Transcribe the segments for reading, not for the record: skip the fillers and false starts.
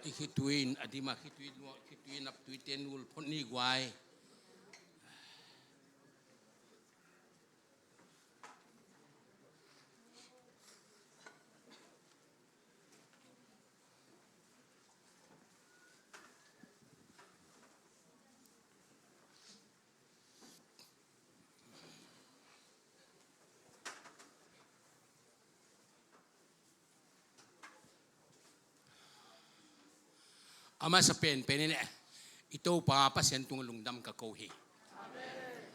ikituin adima kituin nap tuiten ul poni guai ama sa pen ini ito pa pasien tung lungdam ka kauhi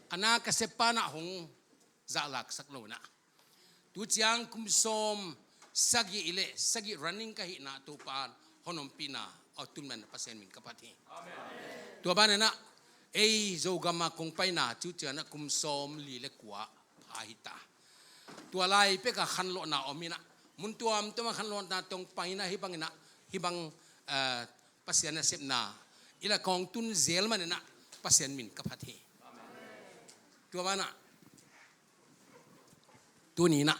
ana kasepana hong zalak saklo na tu chiang kumsom sagi ile sagi running ka na tu pa honom pina o tunman pasien min kapati tu bana na ei zogama kong paina tu chiana kumsom li le kwa phahita tu alai pe ka khanlo na omina muntuam to ma khanlo na tong paina hibang pasien na sip na ila kong tun zel man na pasien min kapati tu bana tu ni na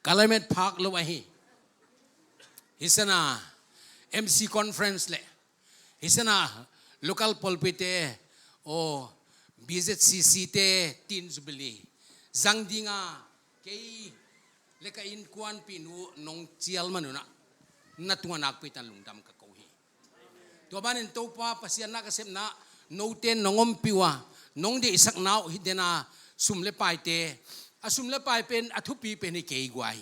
kalamet park lo wahi hisana MC conference le hisana local pulpit o BZCC te tin zubili zangdinga kei leka in kwan pinu nong chial manuna natunga nakpitan lungdam ka tu banin Topa pasian na kasem na noten nongom piwa nong de isak nau hidena sumle pai te asumle pai pen athupi pen ke guai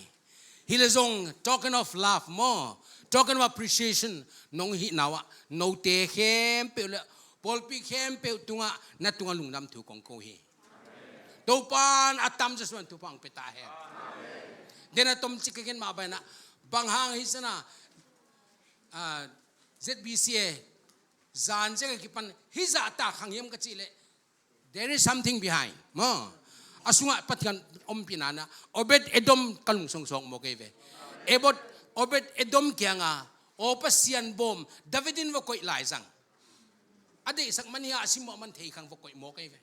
hilezong talking of love mo talking of appreciation nong hi nawa note khempeuh polpi khempeuh tunga na tunga lungnam thu kong ko hi Topan atam jaswan tupang peta he dena tom chikagen ma bana banghang hisana ZBCA zan je ki pan hiza ta khangyem ka chile there is something behind mo asunga patkan ompinana obed edom kalung songsong mo keve obed edom kyanga opasian bom davidin wo koi laizang ade sak mania asimo man thei khang wo koi mo keve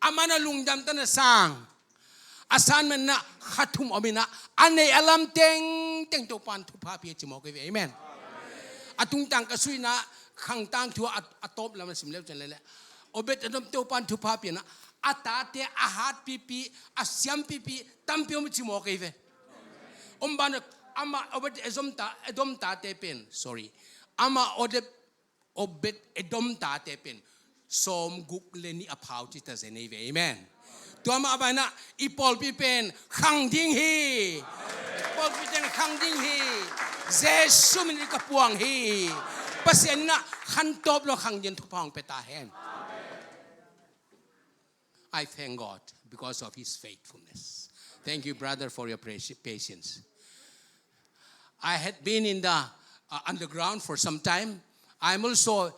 amana lungdam tan sang asan man na khathum omina ane alam teng to pan thupha pi chimo keve amen atung tang kasui na khang tang thua atop lam sim lew chen le obet adom to pan thu pa pi na atate ahat pipi asyam pipi tampio mi chimo keve omban ama obet edom ta te pen sorry ama obet edom ta te pen som guk leni aphau chi ta zeneve amen to ama abana ipol pi pen khang ding hi ipol pi pen khang ding hi Jesu min ka puang hi pasien na khan top lo khang yen thupang peta hen I thank God because of his faithfulness. Thank you brother for your patience. I had been in the underground for some time. I'm also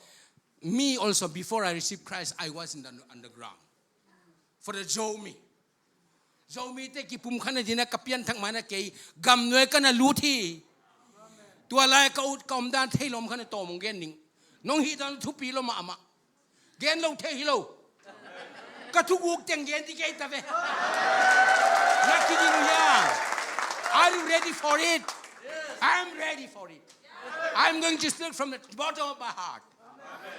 before I received Christ I was in the underground for the Zomi te ki pum khana dina kapian thang mana ke gam noi kana luthi tua lai ka ut kom dan thei lom khane to mong gen ning nong hi dan thu pi lo ma ama gen lo thei lo ka thu guk teng gen ti ke ta ve na ki ding ya are you ready for it I'm ready for it I'm going to speak from the bottom of my heart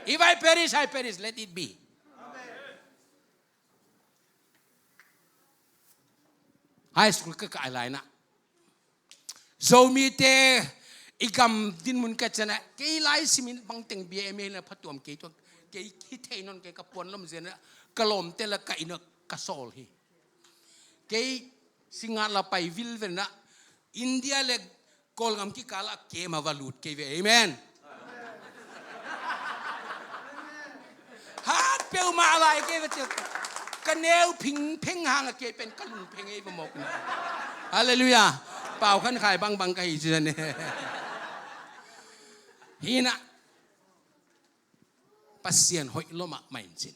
if I perish let it be high school ka alai na so mi te igam din mun ka chana ke lai simin bang teng BMA na phatom ke to ke hi theinon ke ka pon lom zena kalom te la ka ina ka sol hi ke singa la pai vil vena India le kolgam ki kala ke ma valut ke amen hat peu ma alai ke ve ka neu pheng hang ke pen kalung pheng ei mok na hallelujah pau khan khai bang ka hi chen ne hina pasien hoi loma main chin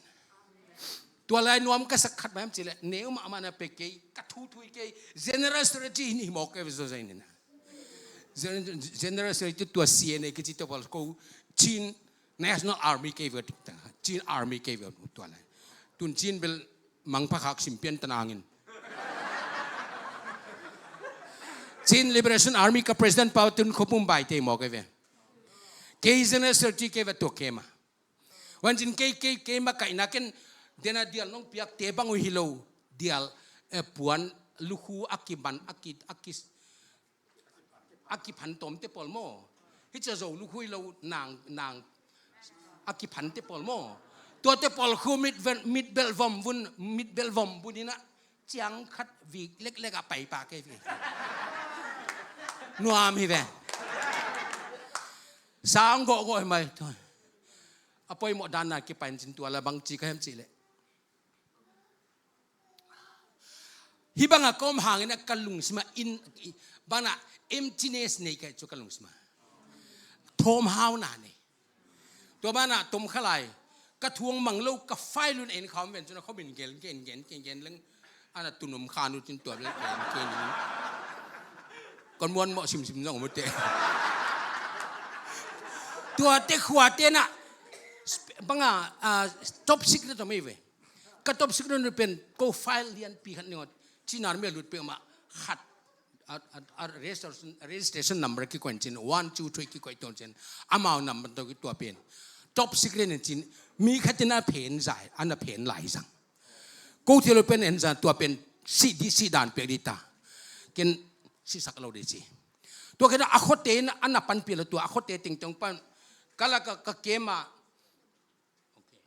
tua lai nuam ka sakhat mam chile neu ma mana pe ke ka thu ke generosity ni mok ke zo zain na generosity tua CNA ke chi to pal ko Chin National Army ke ve Chin Army ke ve tua lai tun Chin bel mang phak simpian tanangin Chin Liberation Army ka president pautun khopum bai te mo ke ve Kaizen search ke va to kema wan jin ke ma kai na ken dena dial nong piak te bangu hilo dial puan luhu akiban aki phan tom te pol mo hi cha zo luhu lo nang aki phan te pol mo to te pol khu mit bel vom bunina chiang khat vi lek a pai pa ke vi nuam hi ve sang go mai thôi apoi mo dana ki pan chin tua la bang chi ka hem chi le hi banga kom hang na kalung sma in bana emptiness nei ka chu kalung sma thom hau na nei to bana tom khalai ka thuang mang lo ka fai lun en khom ven chu na khobin gen leng ana tunum khanu chin tua le gen kon mon mo sim nong mo te tua te khwa te na banga top secret to me ve ka top secret no pen ko file lian pi khan ngot chinar me lut pe ma khat registration number ki kon chin 1 2 3 ki ko ton chen amount number to ki tua pen top secret ne chin mi khatina phen zai ana phen lai sang ko thelo pen en za tua pen si dan pe dita ken si sak lo de chi to ke na akhote na ana pan pi lo tua akhote ting tong pan kala ka kema okay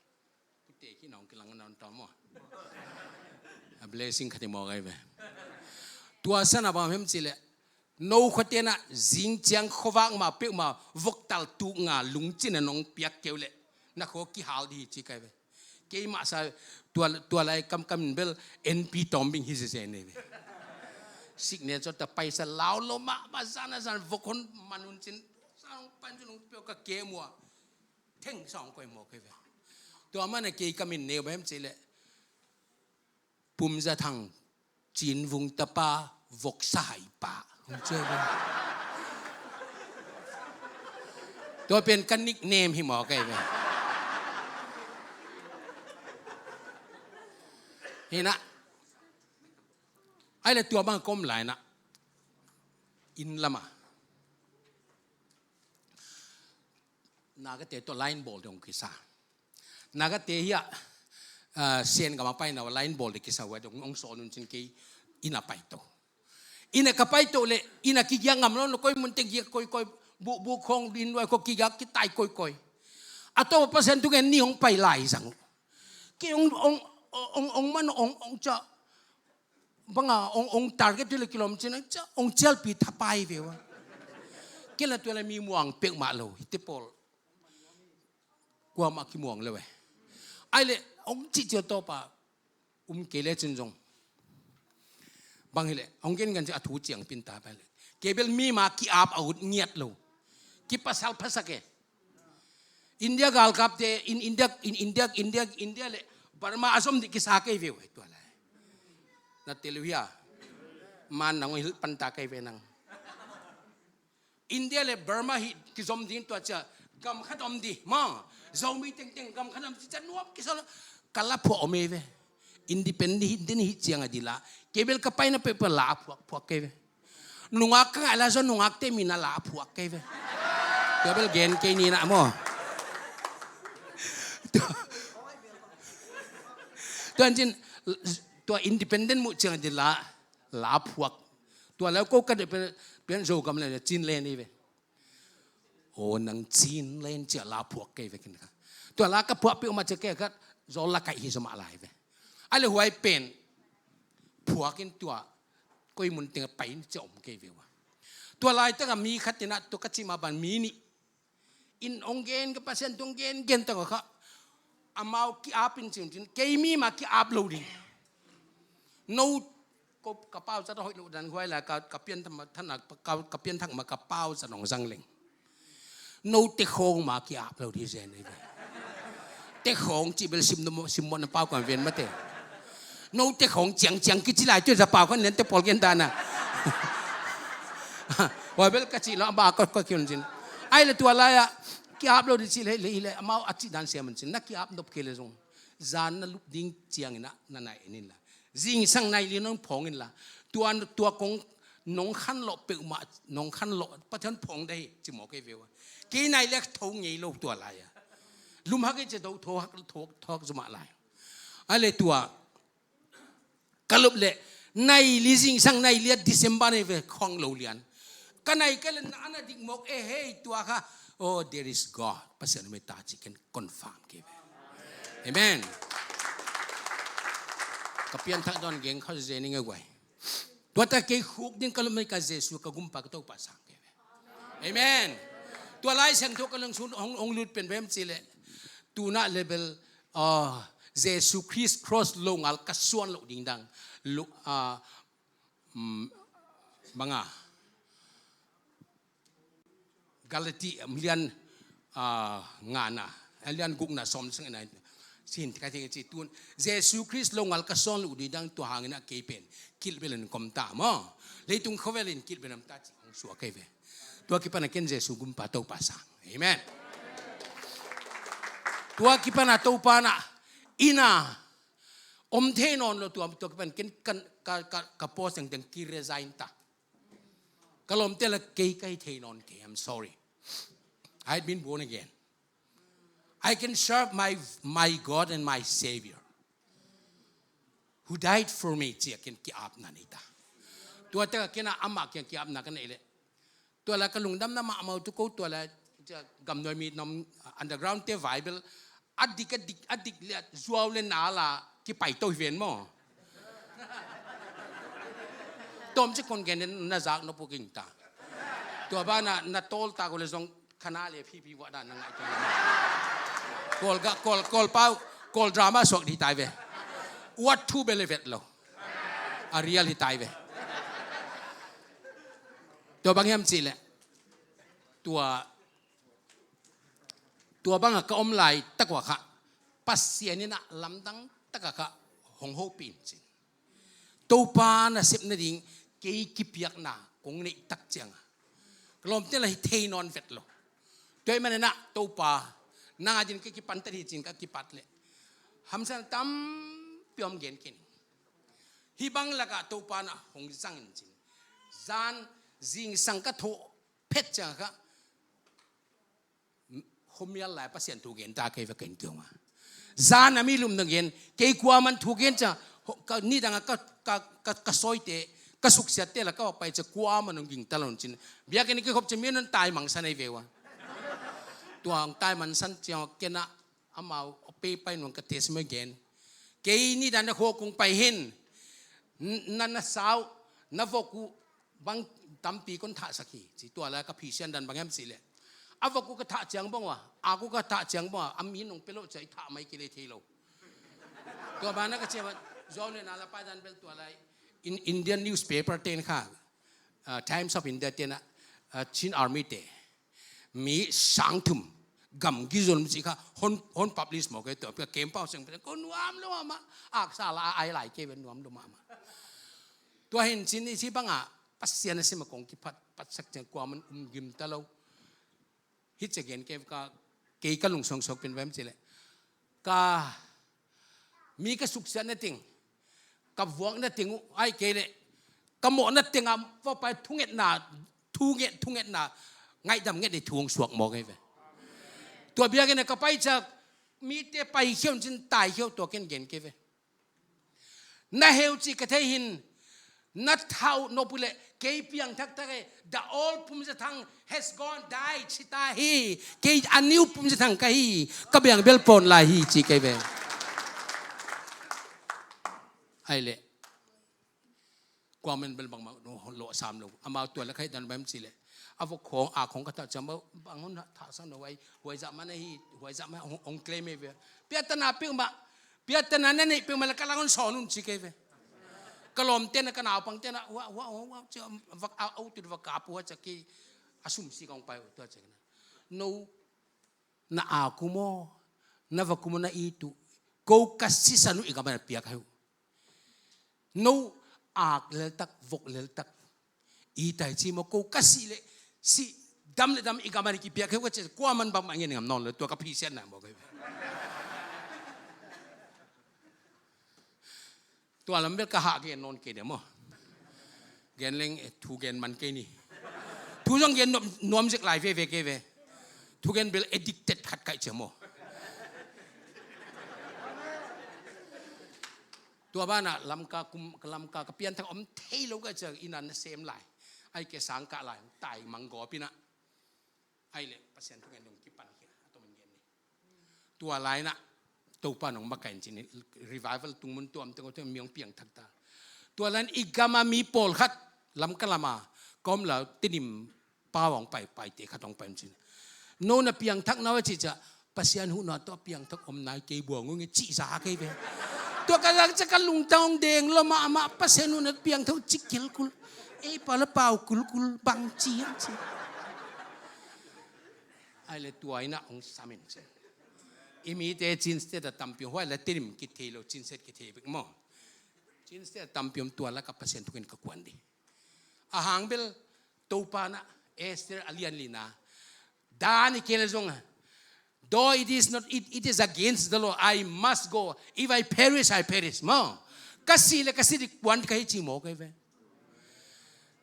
putte ki nong ki lang nan ta mo a blessing khati mo gai ve tua sana ba hem chile no khote na jing chang khowang ma pe ma vok tal tu nga lung chin nong piak keule na kho ki hal di chi kai ve ke ma sa tua lai kam bel np tombing hi se ne ve signature ta paisa lao lo ma sana san vokon manun chin sang pan chung pyo ka ke mo theng song koi mo ke ve to man ke kamin ne ba hem chile pum za thang chin vung ta pa vok sai pa che ve to pen kan nickname hi mo ke ve hina ai le tua bang kom lai na in lama naga te to line ball dong kisa naga te ya sen ga ma pai na line ball de kisa wa dong ong so nun chin ki ina pai to ina ka pai to le ina ki yang ngam no koi mun te gi koi bu khong din wa ko ki ga ki tai koi ato pa sen tu gen ni ong pai lai sang ki ong man ong cha banga ong target tu le kilometer na cha ong chel pi thapai ve wa ke la tu le mi muang pek ma lo te pol kwa ma ki muang le we ai le ong chi che to pa ke le chen jong bang hele ong gen gan cha thu chiang pin ta pa le ke bel mi ma ki ap out ngiat lo ki pasal phasake india gal kap te in india le Burma asom di kisah ke view itu lah. Na televia man nang hil panta ke venang. India le Burma hi kisom din tu aja gam khatom di ma zombie teng gam khatom di nuap kisah kala po omeve independent din hi chiang adila kebel kapai na paper la puak ke nungak ka ala so nungak te mina la puak ke kebel gen ke ni na mo tuan jin tua independent mu chiang di la puak tua la ko ka de pen zo kam le chin len ni ve o nang chin len cha la puak ke ve kin ka tua la ka puak pe ma che ke ka zo la kai hi sama lai ve ale huai pen puakin tua koi mun ting pai che om ke ve wa tua lai ta ka mi khatina to ka chi ma ban mi ni in ongen ka pasen tonggen gen ta ka amau ki apin chin ke mi ma ki uploading no ko ka pau sa hoi lu dan huai la ka pian tham thanak ka pian thang ma ka pau sa nong sang leng no te khong ma ki upload hi zen nei te khong chi bel sim mon pau kan ven ma te no te khong chang ki chi lai tu sa pau kan nen te pol gen da na wa bel ka chi la ba ko kyun jin ai le tu la ya ki upload chi le amau achi dan se man chin na ki up nop ke le zong zan na lup ding chiang na nai nin la jing sang nai li nong phong in la tua น้องขันหลบเปิดมาน้องขันหลบประทันพงได้จิหมอเกวิวกีนายเล็กทงยี่ลูกตัวอะไรลุมฮักจะดูทอกทอกสมาอะไรอะไรตัวกลุบเละในลิซิงสังในเลียดดิเซมบาร์ในเวของโลเลียนกันในก็เลยนั่นดิ่งหมกเฮ้ตัวค่ะ oh there is God ภาษาเมตตาจิกันคอนฟาร์มเกวิเอเมนกับเพียนทักดอนเก่งเขาจะเจนิงเอาไว้ตัวตะเกียขุกดิ้งกลุบไม่กับเจสุกับกุมปากตัวภาษาเกวิเอเมนตัวไล่เสียงทุกกำลังสุนองลุดเป็นเวมจิเลตัวน่าเลเวลเยซูคริสต์ครอสลงอัลกัสส่วนลุดิ่งดังลุบังอ่ะกาลตีมิลิยนงานะมิลิยนกุกน่ะสมสังนั้นสิ่งที่เขาเรียกจิตุนเยซูคริสต์ลงอัลกัสส่วนลุดิ่งดังตัวหางน่ะเกยเป็นคิดเป็นคำตามอ๋อเลยตุงเขาเวลินคิดเป็นคำตามของสัวเกยเป็นตัวคิดเป็นเกณฑ์เยซูกุมปาโตภาษาเอเมนตัวคิดเป็นโตปานะอินาอมเทนอนเราตัวคิดเป็นกันกระโปรงอย่างกิเรซายน์ตากลมเตละเกย์เทนอนเกย์ I'm sorry I've been born again I can serve my God and my Savior who died for me เจียกันกี่อาบนันอีตาตัวเตะกินอามากี่อาบนันกันเองเลยตัวละกลุงดำน้ำมาเอาตุกตัวละจะกำนวยมีน้ำ underground เทไวเบิลอดีตเลี้ยจวบเล่นนาละกี่ไปตัวเวียนมั้งตัวมันจะคนแก่เนี่ยน่าจักนับพวกกินตาตัวบ้านน่ะโตลตาก็เลยส่งคณะเลยพี่ว่าด้านนั่งไงกอลเป้ากอลดราม่าสวกที่ตายไปวัดทูเบลเวตเราอารียลที่ตายไปตัวบางอย่างสิแหละตัวบางก็อมไหลตะกว่าค่ะปัสเซียนี่นะลำดังตะกว่าค่ะหงโฮปีนสิตัวปานะเสพนาดิ่งเกี่ยกิบยักนะคงนี่ตักเจียงกลมเท่าไรเทนอนเวทโลโดยมันนะตัวปานาจินกิปันตรีจินกิปัดเลยหำสันตั้มเปียมเกนกินฮิบังละกะตัวปานะหงสังจินจานจิงสังกัดโถเพชรจังค่ะคมยัลไลภาษาถูกเกณฑ์ตาเกยว่าเกณฑ์เกี่ยวมาจานน่ะมีลุมหนึ่งเกณฑ์เกยกว่ามันถูกเกณฑ์จ้ะก็นี่ดังก็ซอยเตะก็สุกเสียเตะแล้วก็ไปจะกว่ามันกินตลอดจินเบียกันนี่ก็ครบจะมีนั่นตายมังสันในเววะตัวตายมันสันเจ้าเกณฑ์อามาเอาไปหนุ่มกระเทสไม่เกณฑ์เกยนี่ดันนักโคกงไปเห็นนั่นน่ะสาวนับวกูบางตั้มปีคนท่าสักทีสิตัวแล้วก็พี่เชียนดันบางแห่งสิเลยอาว่ากูก็ท่าเจียงบ้างวะอากูก็ท่าเจียงบ้างอามีน้องเปโลใจท่าไม่กิเลเทโลตัวบ้านนั่นก็เชื่อว่าจอมเลยนะละไปดันเป็นตัวอะไร Indian newspaper เต็นค่ะ Times of India เต็นนะชินอาร์มีเตมีสังทุมกำกิจลมสิค่ะฮอนพับลิสหมอกไอ้ตัวเพื่อเกมเป้าเสียงเป็นคนนวมลงมาอักษรไอไหลเกเป็นนวมลงมาตัวเห็นชินนี่ที่บ้างอ่ะปัสเซียนสิมากงกิปัดสักเจงกว่ามันกิมตะเราฮิตจะเห็นเกมก็เกย์ก็ลงส่งสกเป็นแวมสิเลยก็มีก็สุขสันต์นั่นติงกับวงนั่นติงไอ้เกย์เลยกับหมอนั่นติงอ่ะว่าไปทุ่งเอ็ดหนาไงดำเงี้ยได้ทวงสวกหมอไงเว้ยตัวเบียกันเนี่ยก็ไปจากมีแต่ไปเขี้ยวจนตายเขี้ยวตัวเก่งเกย์เว้ยน่าเฮลจีกระเทหินนัดเท้านบุเลเกย์เพียงทักทักthe old ปุ่มจะทั้ง has gone died ชิตาฮีเกย์อันนิวปุ่มจะทั้งกะฮีก็เบียงเบลปอนลาฮีจีเกย์เว้ยไอ้เล่กว่ามันเป็นบางโลสามโลอามาตัวแล้วใครดันแบบนี้เลยเอาพวกของก็ตัดจำว่าบางคนถ้าสั่งเอาไว้หัวจับมันให้หัวจับมันองเคลมเว้ยเปียตนาเปียตนาเนี่ยเปียมันละก็ลังสอนนุ่นจีเกย์เว้ยก็ลมเต้นกันเอาปังเต้นว่าจะเอาตัววักกาปัวจะกี่อสุมสีกองไปตัวจะกันno na aku mo na vaku mo na itu ko kasi sanu igaman piak hayo no ak leltak vok leltak itai chi mo ko kasi le si dam le dam igaman ki piak hayo che kwa man bang mangin ngam non leตัวka phisen na mo kaiตัวลำเบลก็หาเกนนอนเกเดม เกนเล่งทูเกนมันเกนี่ทูจงเกนนวมสิกหลายเวเกเวทูเกนเบล addicted ขัดไก่เจโมตัวบ้านอะลำกากุมลำกากระเปียนทั้งอมเทลก็เจออินันเซมไหลไอเกสังกะไหลตายมังกรปีนะไอเล่เปอร์เซ็นต์ทุกเงินลงกี่ปันเขียตัวมันเงินนี่ตัวไหลนะตัวป้าหนองบักไก่จริงๆ revival ตุงมุนตัวมันตัวมีองเปียงทักตาตัวนั้นอีกกามามีโปลขัดลำกะละมาก้มแล้วตินิมป้าหวังไปเตะขัดลงไปจริงโน่นเปียงทักนาวจิจะเปอร์เซ็นต์หุ่นตัวเปียงทักอมนายเกยบัวงงจีสาเกยเวตัวกำลังจะกันลุงตองเดงละมาเปอร์เซ็นต์หุ่นเปียงทักจิกเกลกุลปลาเปล่ากุลบังจีนสิไอ้เรื่องตัวไอ้น่ะองสามินสิอีมีแต่จีนสเตตตั้มพิมพ์ว่าแล้วติมกิเทโลจีนเซตกิเทบิกมอจีนสเตตตั้มพิมพ์ตัวละกับเปอร์เซ็นต์ทุกคนก็ควรดีอาหารเบลโตปานะเอสเตอร์อเลียนลีนาดานิเคเลซงthough it is against the law I must go if I perish I perish มอkasi di kwan kahit si mo kay ve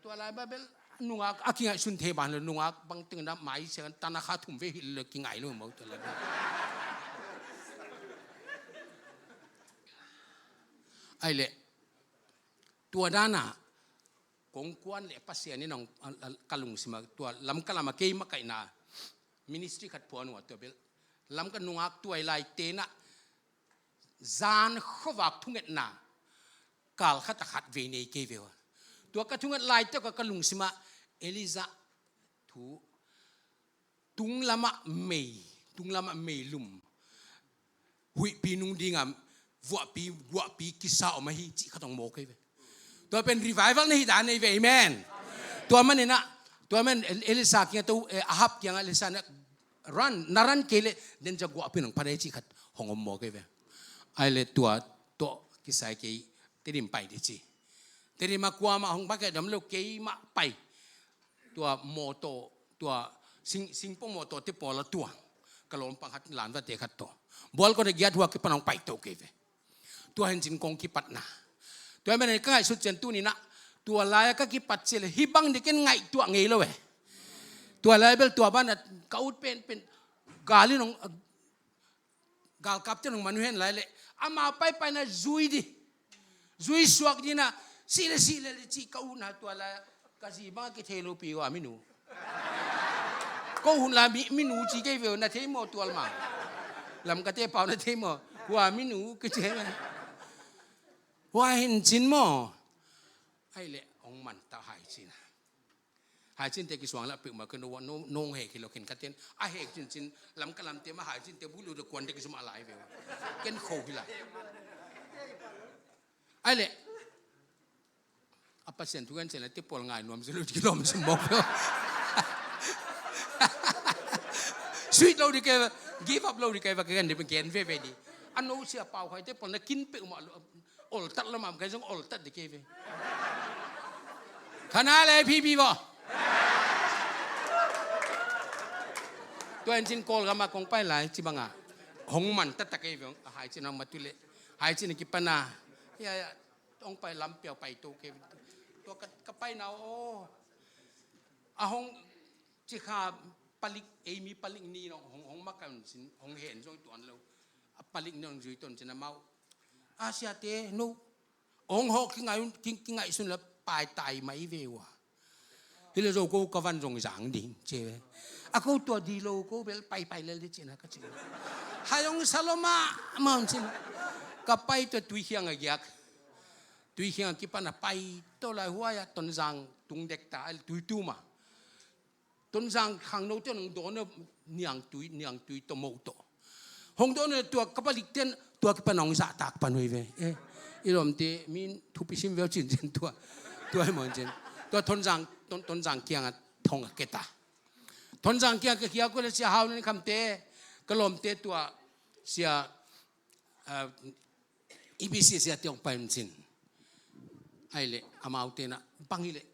ตัวอะไรบ้าเบลนุ่งอากิงไอชุนเทบานเลยนุ่งอาบางตึงน้ำไม้เสียงตานาคาถุ่มเวหิลเลยกิงไอเลยมั้งตัวอะไรไอเละตัวด้านน่ะกงกวนเละปัสเซียนี่น้องกะลุงสิมาตัวลำกะลามาเกยมาไก่นามินิสทรีขัดพวนหัวตัวเบลลำกันนุ่งอาตัวไอเตนะจานขวักทุ่งเงินน่ะกาลขัดขัดเวเนเกเวตัวกระทุ่งลายเจ้าก็กระลุงสิมาเอลิซาทูตุงลำเมย์ลุมหุยปีนุ่งดีงามวัวปีกิสาออกมาฮีจิเขาต้องโมกเลยตัวเป็นรีไวฟัลในหิดานในเวแมนตัวมันนี่นะตัวมันเอลิซาเกี่ยตัวอาฮับเกี่ยงเอลิซาเนี่ยรันเกลเดินจากวัวปีนุ่งพาได้จิขัดห้องโมกเลยไอเลตัวกิสาเกี่ยติดิมไปดิจิแต่ที่มากว่ามาห้องพักเดิมเราเกี่ยมาไปตัวโมโตตัวสิงปงโมโตที่ปอละตัวกระลมปังหัดหลานว่าเด็กขัดตัวบอลก็ได้ยัดหัวกี่ปนองไปโตเกฟตัวเห็นจินกงกี่ปัดนะตัวมันก็ไงสุดเจนตัวนี้นะตัวลายก็กี่ปัดเสียเลยฮิบังเด็กไงตัวไงเลยตัวลายเป็นตัวบ้านเขาเป็นกาลินงกาลกับเจ้าหนุ่มมันเห็นไรเลยอามาไปนะจุยสวกดีนะสิเลจีเขาหน้าตัวละกะจีบ้ากิเทโลปีว่ามินูก็หุ่นละมินูจีเกวิวนะเทโมตัวละมาลำกะเทเปล่านะเทโมว่ามินูก็เทมันว่าเห็นจินโมไอ้เละองมันตาหายจินเตกิสวงละเปิดมาคือโนงเฮกิโลเข็นกัดเตียนอาเฮกจินลำกะลำเตียมาหายจินเตบุลุตะกวนเตกิสมาอะไรเววเก่นโคกิละไอ้เละapa sen tu kan sen nanti pol ngai nuam selut kilom sembok sweet lo di ke give up lo di ke va kan di pengen ve di anu sia pau khai te pol na kin pe ma ol tat la mam kai jong ol tat di ke ve khana le pi boตัวจินโกลกามาคงไปหลายจิบังอ่ะหงมันตัดตะเกยหายจินเอามาตุเลหายจินกิปนาต้องไปลำเปียวไปโตเกตัวก็ไปนาโออาหงจิขาปลิกมีปลิกนี่น้องหงมักกันสิหงเห็นช่วงตัวเราปลิกน้องจุยต้นจินเมาอาเซียเตนูหงหกกิงไงสุนละปลายตายไม่เววที่เราโก้กวันจงจางดิ่งเจ้อากูตัวดีโลกูเบลไปเลยดิจินะก็จริงหายองซาโลมามันจินก็ไปตัวตุยเฮียงไอ้ยักตุยเฮียงกี่ปันไปตัวไรหัวยาต้นจางตุงเด็กตาตุยตูมาต้นจางข้างโน้ตนึงโดนเนียงตุยตัวโมโตหงโดนตัวกระปลิกเต้นตัวกี่ปันองสะตากปันไว้เว้อีหลอมเตมีทุพิชิมเวลจินตัวให้หมดจินตัวต้นจางเกียงทองเกตาต้นจางเกียงก็เขียวก็เลยเสียหาวนี่คำเตก็ลมเตตัวเสียอีบีซีเสียเตียงไปมันจินไอ้เละอามาเอาเตนะปังอีเละ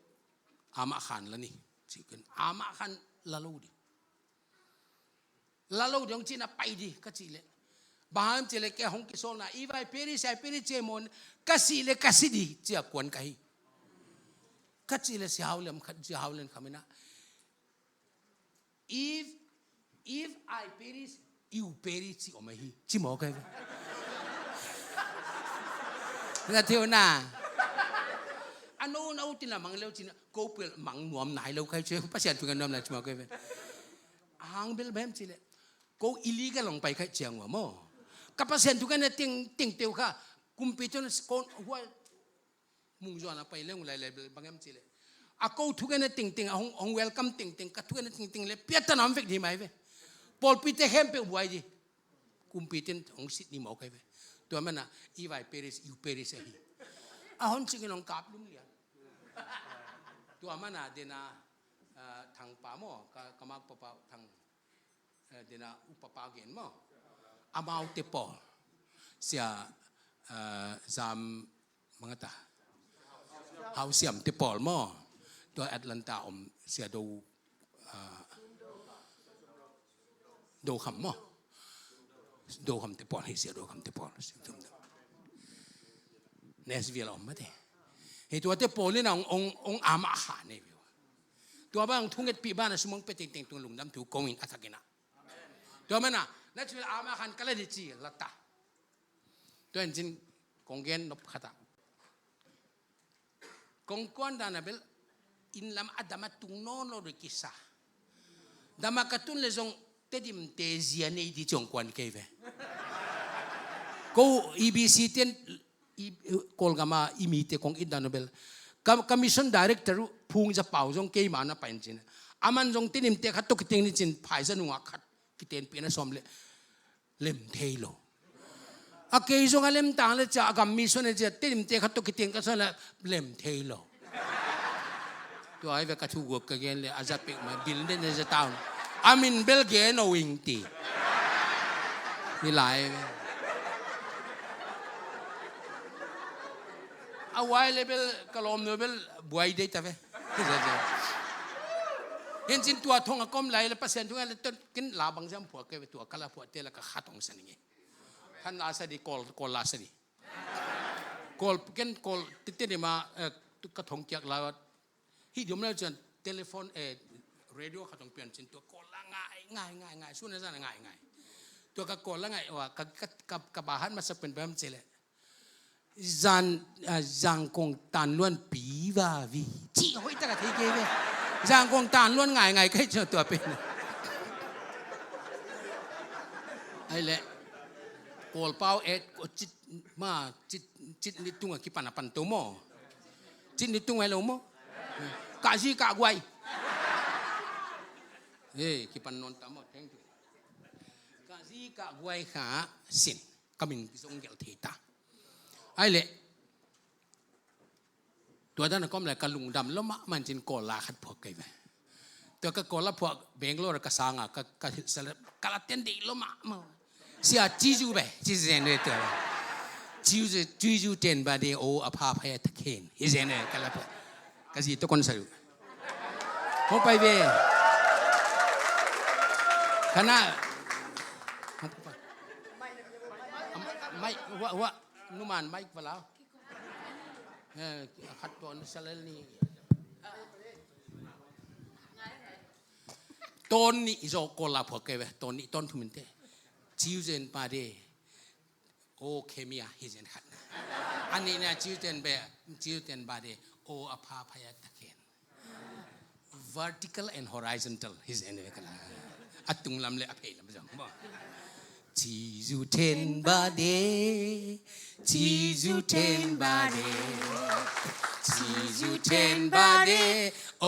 อามาขันแล้วนี่สิกันอามาขันละลูดิองจีน่ะไปดิก็จีเละบ้านจีเละแกหงกิโซน่ะอีไวเปริเจมอนก็สิเละก็สิดิเจ้ากวนไก่ คัดจีเลยเสียหาวเลยคัดเสียหาวเลยคำนี้นะ if I perish you perish สิออกมาฮีจิหมอกันแล้วเที่ยวน่ะอันโน้นเอาที่น่ะมังเลี้ยวที่น่ะกูเปลี่ยนมังหนวมไหนเลี้ยวใครช่วยภาษาตัวกันนวมไหนจิหมอกันหางเบลแบบสิเลยกูอิลีกันลงไปใครเจียงวะมั้งกับภาษาตัวกันเนี่ยติงเตียวค่ะกุมปีจนคนหัวมุ่งจวนไปเรื่องอะไรบางอย่างสิเลยอากูทุกคนเนี่ยติงองเวลคัมติงกับทุกคนเนี่ยติงเลยเปียตน้ำเฟกดีไหมเว้ยพอปีเตเข้มเปบวยดิกุมปีเตนองสิทธิ์นี่หมอกันเว้ยตัวมันน่ะอีไวเปริสยูเปริสเฮีอาหอนสิ่งน้องกับลุ่มเลียตัวมันน่ะเดน่าทางป่าหม้อกำมาปะทางเดน่าอุปปาเกนหม้ออามาอุตปอเสียจำมังตาเฮาเสียมติปอลหม้อตัวแอตแลนตาอมเสียดูคำหม้อดูคำติปอลให้เสียดูคำติปอลเนสวิลอมมาเถอะเหตุว่าติปอลนี่นะองอามาหาเนี่ยตัวบ้างทุ่งเอ็ดปีบ้านนะสมองไปติงตัวลุงดำถูกโกงอินอัตกินะตัวมันนะนั่นคืออามาขันกะเลดิจีลัตตาตัวจริงกงเกนนบขัดกงกวนดานะเบลอินลำอัดมาตุงโนโนริกิสาดามากัตุนเลซงเตดิมเตเซียนี่ดิจงกวนเคเวกูอีบีซีเทนกอลกามาอิมิเตกงอินดานะเบลคอมมิชชั่นดีเรคเตอร์พุงจะเป่าจงเกยมานะไปจริงอามันจงติดิมเตขัดตุกติงนี่จริงภายสนุกขัดกิเตนเปียนะสมเล่มเทโลอาเกยจงเล่มต่างเลยจ้าคอมมิชชั่นเนี่ยจะติดิมเตขัดตุกติงก็สละเล่มเทโลตัวไอ้เวกทูกก็เกนเลยอาจจะเป็นมาบิลเดนจะตาวอามินเบลเกนเอาวิงตีนี่หลายเอาไว้เลยเบลกลมเนเบลบวยได้แต่เว้เห็นจินตัวทงก้มไหลแล้วเปอร์เซ็นต์ทุกอย่างเลยต้นกินลาบังจำผัวเกยตัวกะลาผัวเตละก็ขาดตรงสันนี่ท่านอาสดีกอลลาสดีกอลกินกอลติดเตนี่มาตุกทงเกียกลาที่เดี๋ยวเราจะโทรศัพท์เรดิโอเขาต้องเปลี่ยนจินตัวกอลละง่ายสู้นะจ๊ะง่ายตัวกับกอลละง่ายว่ากับบ้านมาสักเป็นแบบนี้เลยจังคงตันล้วนปีว่าวีจี้ห้อยตะกะทีเกยจังคงตันล้วนง่ายก็เจอตัวเป็นไอ้เละกอลเป้าจิตมาจิตนิตุงกิปันปันตัวโมจิตนิตุงไว้แล้วโมกะซีกะกวยกิปันนนตามหมดแทงตัวกะซีกะกวยขาสินกำมินพิสงเกลเทตาไอ้เละตัวนั้นก็เลยกระลุงดำแล้วมันจินโกลาขัดพวกไงไปตัวก็โกลาพวกเบงโลร์ก็สางก็สลับกะละเต็นดีแล้วมาเสียจีจูไปจีเซนเลยตัวจีจูเต็นบาดีโออภาพยตะเคนฮิเซนเลยกะละพวกก็สิตัวคนสรุปพอไปเวขณะไม่ว่านุมานไม่เปล่าขัดตัวนั่นสลัลนี่ต้นนี้โจโกลาพวกเกวต้นนี้ต้นทุมินเตจิวเจนปาเดโอเคมีอะฮิเจนขัดอันนี้เนี่ยจิวเจนเบจิวเจนปาเดโออภาพยตะเคน vertical and horizontal ฮิเจนเวกันอัตุงลำเลอเพลลำจังบ่จีจูเทนบาเดจีจูเทนบาเดจีจูเทนบาเดโอ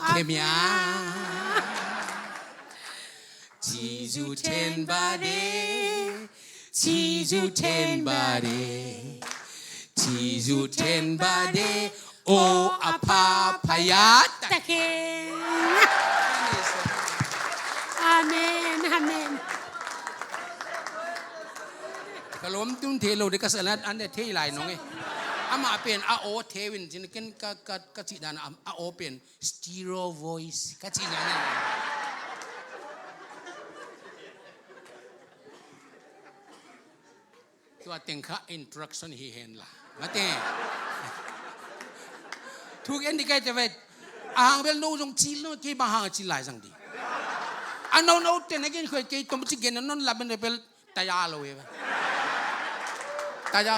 เคมียจีจูเทนบาเดจีจูเทนบาเดจีจูเทนบาเดโออภาพยตะเคนอาเมนอาเมนกลมตุ้งเทโลเด็กกษัตริย์อันเดเทไลน้องเออามาเป็นอาโอเทวินจินกันกะจิดานอาโอเป็นสเตอริโอไวซ์กะจิดานตัวเต็งข้าอินทรัคชั่นฮีเห็นล่ะมาเต็ง ถูกเอ็นดีใครจะไปอ่างเบลโน่จงจีนโน่กี่บ้าหางจีนหลายสังดีอันนั้นแต่ไหนกันเคยกี่ตัวมันจีเกนนั่นลับเป็นเบลตายาเลยตายา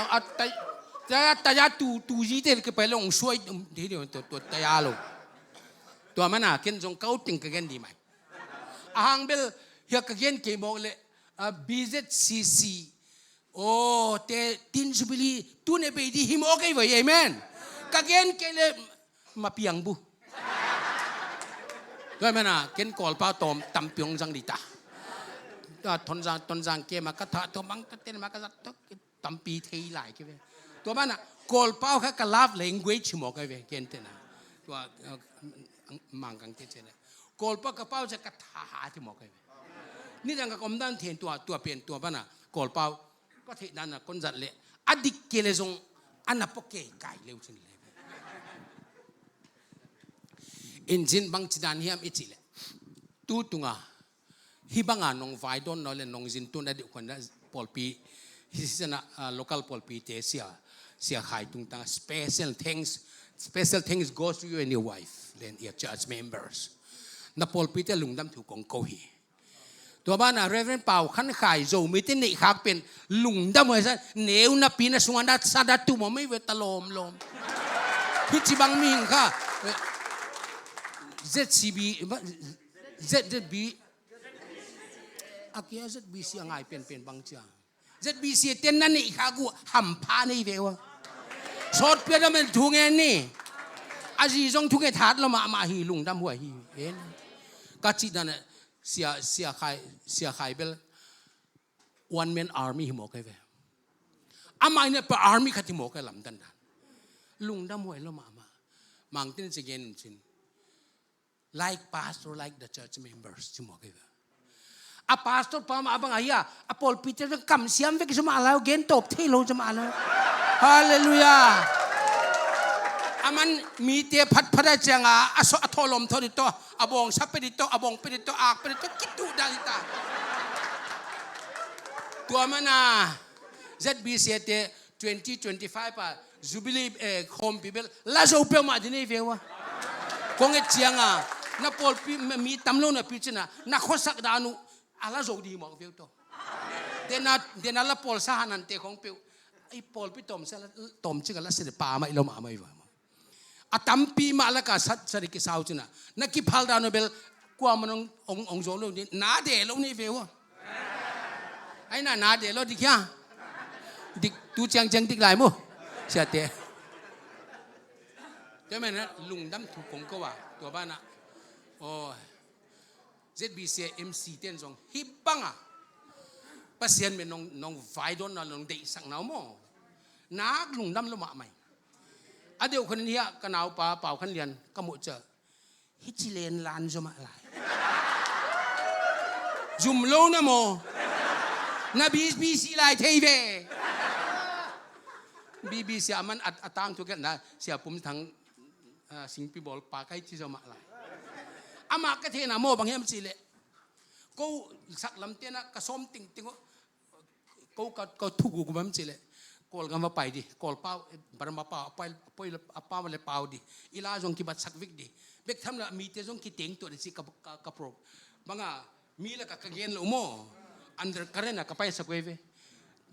ตายาตูจีเตลก็ไปลงช่วยทีเดียวตัวตายาเลยตัวมันน่ะเกินจงเก้าติงกันดีไหมอ่างเบลเฮียกันเกี่ยมบอกเลยBZCC โอ้แต่ตินสุบิลีตูเนี่ยไปดีหิมโอเคไว้เอเมนกันเกี่ยเลยมาเปียงบุด้วยมันน่ะเกินกอลป้าตอมตั้มเปียงจังดีตาทนจังเกี่ยมากระทะตัวบังกระเต้นมากระทะตั้มปีเทียไหลกี่เว้ตัวมันน่ะกอลป้าเขาก็ลาฟเลงเวชหมอกไอ้เว้เกินเต้นน่ะตัวมังกังเต้นเจ้ากอลป้ากระเป๋าจะกระทะหาที่หมอกไอ้เว้นี่จังกับอมด้านเทียนตัวเปลี่ยนตัวมันน่ะกอลป้าก็เทียนนั่นน่ะคนจัดเลยอดีตเกลซงอันน่ะพวกเก๋ไก่เร็วจริงเลยอินจินบางจีดานเฮียมอิจิเลตูตุงะฮิบังอ่ะน้องไฟดอนนอเลน้องจินตุนอดีตคนนั้นพอลปีฮิสนะlocal พอลปีเตเสียหายตุงตัง special things goes to you and your wife then your church members นับพอลปีเตลุงดำถูกกงโกฮีตัวบ้านน่ะเรเวนเป่าขันขายโจไม่ติดนี่ขากเป็นลุงดำเหมือนกันเนียวนับปีน่ะสวรรค์ซาดัตุมไม่เวทลมพิจิบังมิงค่ะ ZCB ZB อาเกีย ZBC ยังไงเป็นบางจ้า ZBC เต้นนั่นนี่ข้ากูหัมพานี่เว้ยสดเปียดมันทุ่งเงินนี่อาจีจงทุ่งเงินถาดเรามาฮีลุงดำหัวฮีเห็นก็จีนั่นน่ะเสียใครเบล one man army หิมอกไอ้เว้ยอามาเนี่ยเป็น army ขัดหิมอกไอ้ลำดันลุงดำหัวเรามามังเต้นจะเย็นจริงlike pastor like the church members cuma gitu. A pastor pam abang ayah, a Paul Peter tu kam siam vek cuma alau gentop thelo cuma alau. Hallelujah. Aman mite phat phada changa aso atholom thodi to abong sape dito abong pedito ak pedito kitu dalita. Tua mana ZBC te 2025 pa jubilee home people la so pe ma dine vewa. Kong et changa na Paul mi tamlo na pichina na khosak danu ala zodi mo veu to dena la Paul sa hanan te kong peu ai Paul pi tom sa tom chiga la se pa ma ilo ma mai wa atampi ma la ka sat sari ki sau china na ki phal danu bel kwa manong ong zo lo ni na de lo ni veu ai na de lo di kya dik tu chang dik lai mo sia teแต่แม่นะลุงดำถูกคงก็ว่าตัวบ้านน่ะโอ้ ZBC MC เต้นส่งฮิบบังอ่ะปัสเซียนเป็นน้องไฟดอนน่ะน้องเด็กสักหนาวมั้งนักลุงดำละมาใหม่อ่ะเดี๋ยวคนนี้ก็หนาวเปล่าขันเรียนก็หมดเจอฮิจิเลนลานจะมาอะไรจุ่มโลนะโมนาบีซีไลท์เทเวBBC มันอัดตั้งทุกอย่างนะเสียผมทั้งสิงปีบอลปากไอ้ที่จะมาอะไรอามาก็เทน่ะโม่บางแห่งสิเลยกูสักลำเตี้ยนะกระส้มติ่งกูทุกกูมันสิเลยกอลกันมาไปดิกอลเป้าบารมาเป้าไปเป้ามาเลยเป้าดิอีลาจงกิบัดสักวิกดิเบกทำละมีเตจงกิเต็งตัวดิสิกับโปรบางอ่ะมีแล้วก็เกณฑ์ละโม่อันเดอร์การ์น่ะก็ไปสักเว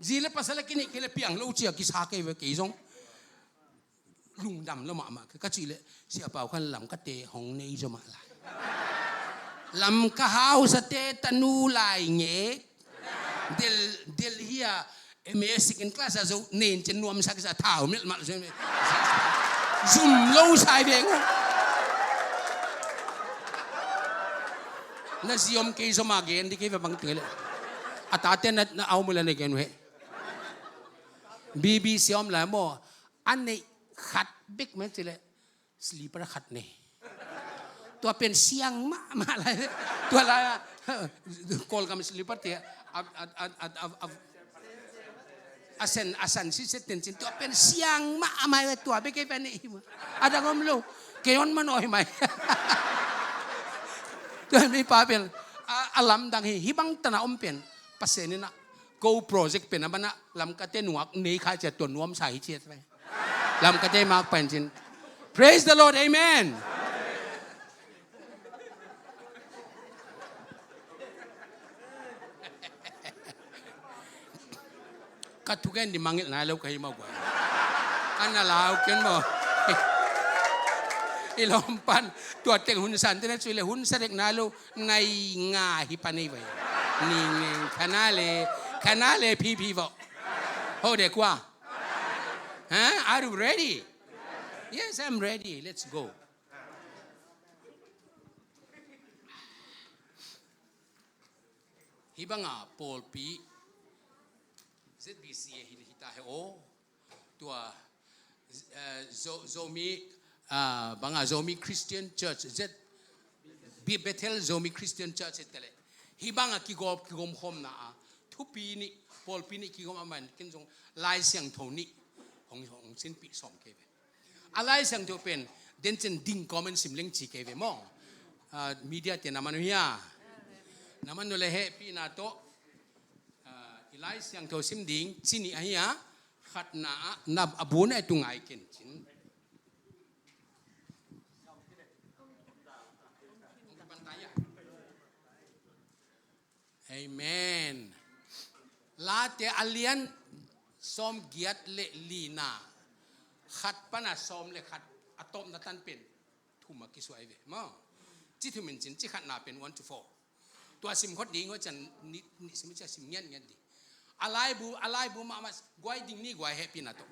จีเลปัสละกินี่เคลเปียงลูกเชียกิสาเกเวกิจงลุงดำละมาก็จีเลเสียเป่าขันลำก็เตะหงในจะมาละลำก็หาวสเตตนูลายเงี้ยเดลเฮียเมสิกันคลาสจะเน้นจะนวมสักจะเท้าเมื่อมาใช่ไหมซุ่มลูกชายเบงนั่นสิยมกิจะมาเกณฑ์ที่เกี่ยวกับบังเตเลยอาตาเต้นน่ะเอามาเลยในเกณฑ์เว้ยBBC อมแล้วโมอันนี้ขัดบิ๊กไหมสิเลยสลีปร์ขัดเนี่ยตัวเป็นเสียงมาอะไรตัวอะไรกอลกับสลีปร์เตะอาสันซิเซตเต็นจินตัวเป็นเสียงมาอะไรตัวไม่เคยเป็นนี่ada ngom lu keonมันหน่อยไหมตัวไม่ป้าเป็นอาลัมดังฮิบังตนาอมเป็นปัสเซนี่นะ go project เป็นอะไรนะลำกระเตนหนวกนี่ข้าจะตัวน้วมใส่เชียร์ไปลำกระเตมาเป็นจิน Praise the Lord Amen ก็ทุกแก่นดิมังนายแล้วใครมากกว่าอันน่ะลาวเกินบ่อีลมปันตัวเต็งหุ่นสันที่นั่นช่วยเลยหุ่นเสด็จนายแล้วในงาฮิปานีไว้นี่ไงขนาเลยพี่บ่โหเด็กว่าฮะ Are you ready Yes I'm ready Let's go Hibanga Paul P ZBC hita he o tua Zomi banga Zomi Christian Church Z Bethel Zomi Christian Church tele hibanga kigom khom na thupi ni Paul P ni kigom aman kin jong lai siang thoni hong sin pi som ke ve alai siang tho pen den chen ding comment simling chi ke ve mo media te naman hiya naman no le he pi na to ilai siang tho sim ding chini ahia khat na nab abun ai tu ngai ken chin Amen la te alian som giat le lina khat pana som le khat atom na tan pen thuma ki suai ve ma chi thu min chin chi khat na pen 1 to 4ตัวซิมคดดีก็จะนี่ซิมจะซิมเงี้ยดีอะไรบูมาไกวดิ้งนี่ไกวแฮปปี้นะตัว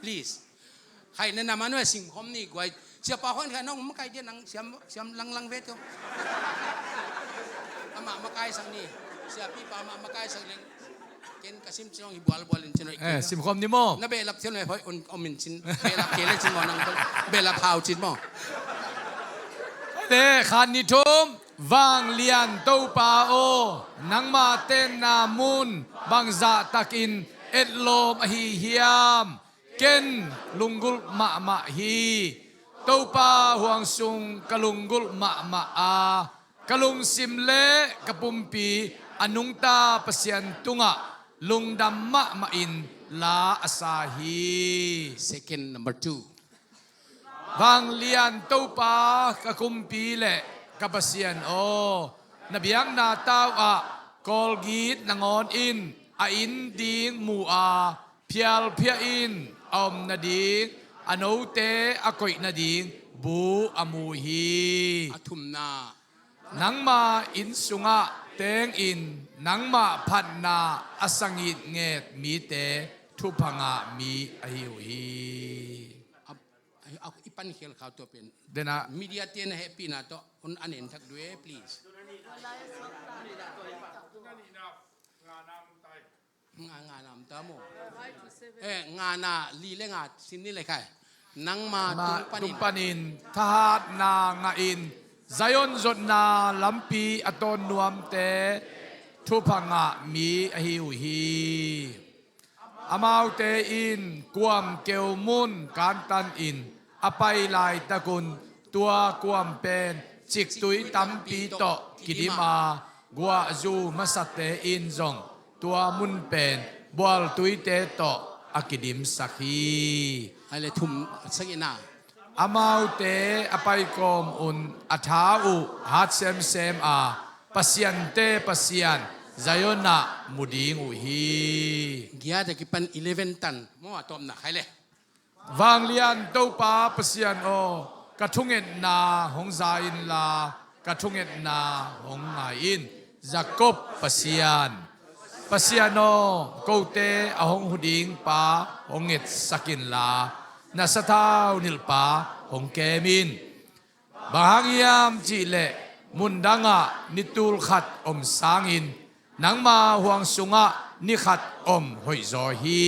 please ใครแนะนำมันว่าซิมคมนี่ไกวเสียปากคนแค่น้องมาไกลเดียนังเสียมลังเวทตัวมาไกลสังนี่เสียพี่ปามาไกลสังเล่นเกณฑ์กระซิมช่องฮิบวอลเล่นเช่นไรซิมคมนี่มั้งนั่นเบลับเท่าไหร่เพราะอมินชินเบลับเกล็ดชินมอนังเบลับพาวชินมั้งเด้ขันนิทมวางเลียนโตปาโอนังมาเต้นนามุนบางจะตักินเอ็ดโลมอหิเฮียมเกนลุงกุลมาฮีโตปาห่วงซุงกะลุงกุลมาอากะลุงซิมเลกะปุมปีอนุงตาปเสียนตุงะลุงดัมมาอินลาอาซาฮี second number 2วางเลียนโตปากะคุมปีเลกะปเสียนโอนบียังนาตาวอะกอลกีดนางอนอินอินดิงมูอาเพียลเพียอินอมนาดิงอโนเตอะกอยนาดิงบูอามูฮีอทุมนานังมาอินสุงะเตงอินนังมาพันนาอสังอิดเงดมีเตทุพังะมีอหิวฮีเอาอีปันเขียนข่าวตัวเป็นเดนะมีเดียเตียนแฮปปี้นะตัวคนอันเห็นทักด้วย please งานำตามงานาลีเลงาสินนี่เลยค่ะนังมาตุปนินทหารนางอินไซยอนจดนาลัมปีอตอนนวมเตทุพังะมีอหิวฮีอามาวเตอินกวมเกลมุนการตันอินอไปลายตะกุนตัวกวมเป็นจิกตุยตัมปีโตกิดิมากัวจูมาสเตอินจงตัวมุนเป็นบอลตุยเตโตอากิดิมสักฮีอะไรทุ่มสักนาอามาวเตอไปกอมอุนอัฐาอุฮัดเซมอาปัสยันเตปัสยันไซยอนะมุดิงอุฮีเกียร์ตะกี้ปัน11 ตันมั่วตอมนะใครเลยวางเลียนโตปาปัสยันโอกระทุงเอ็ดนาหงซาอินลากระทุงเอ็ดนาหงไงอินจักบปัสยันโอโกเตอหงหุดิงปาหงเอ็ดสักินลานาสะท้าวนิลปาหงเกมินบางยามจิเลมุนดังะนิตูลขัดอมสางอินนังมาห่วงสุงะนิขัดอมหอยจอฮี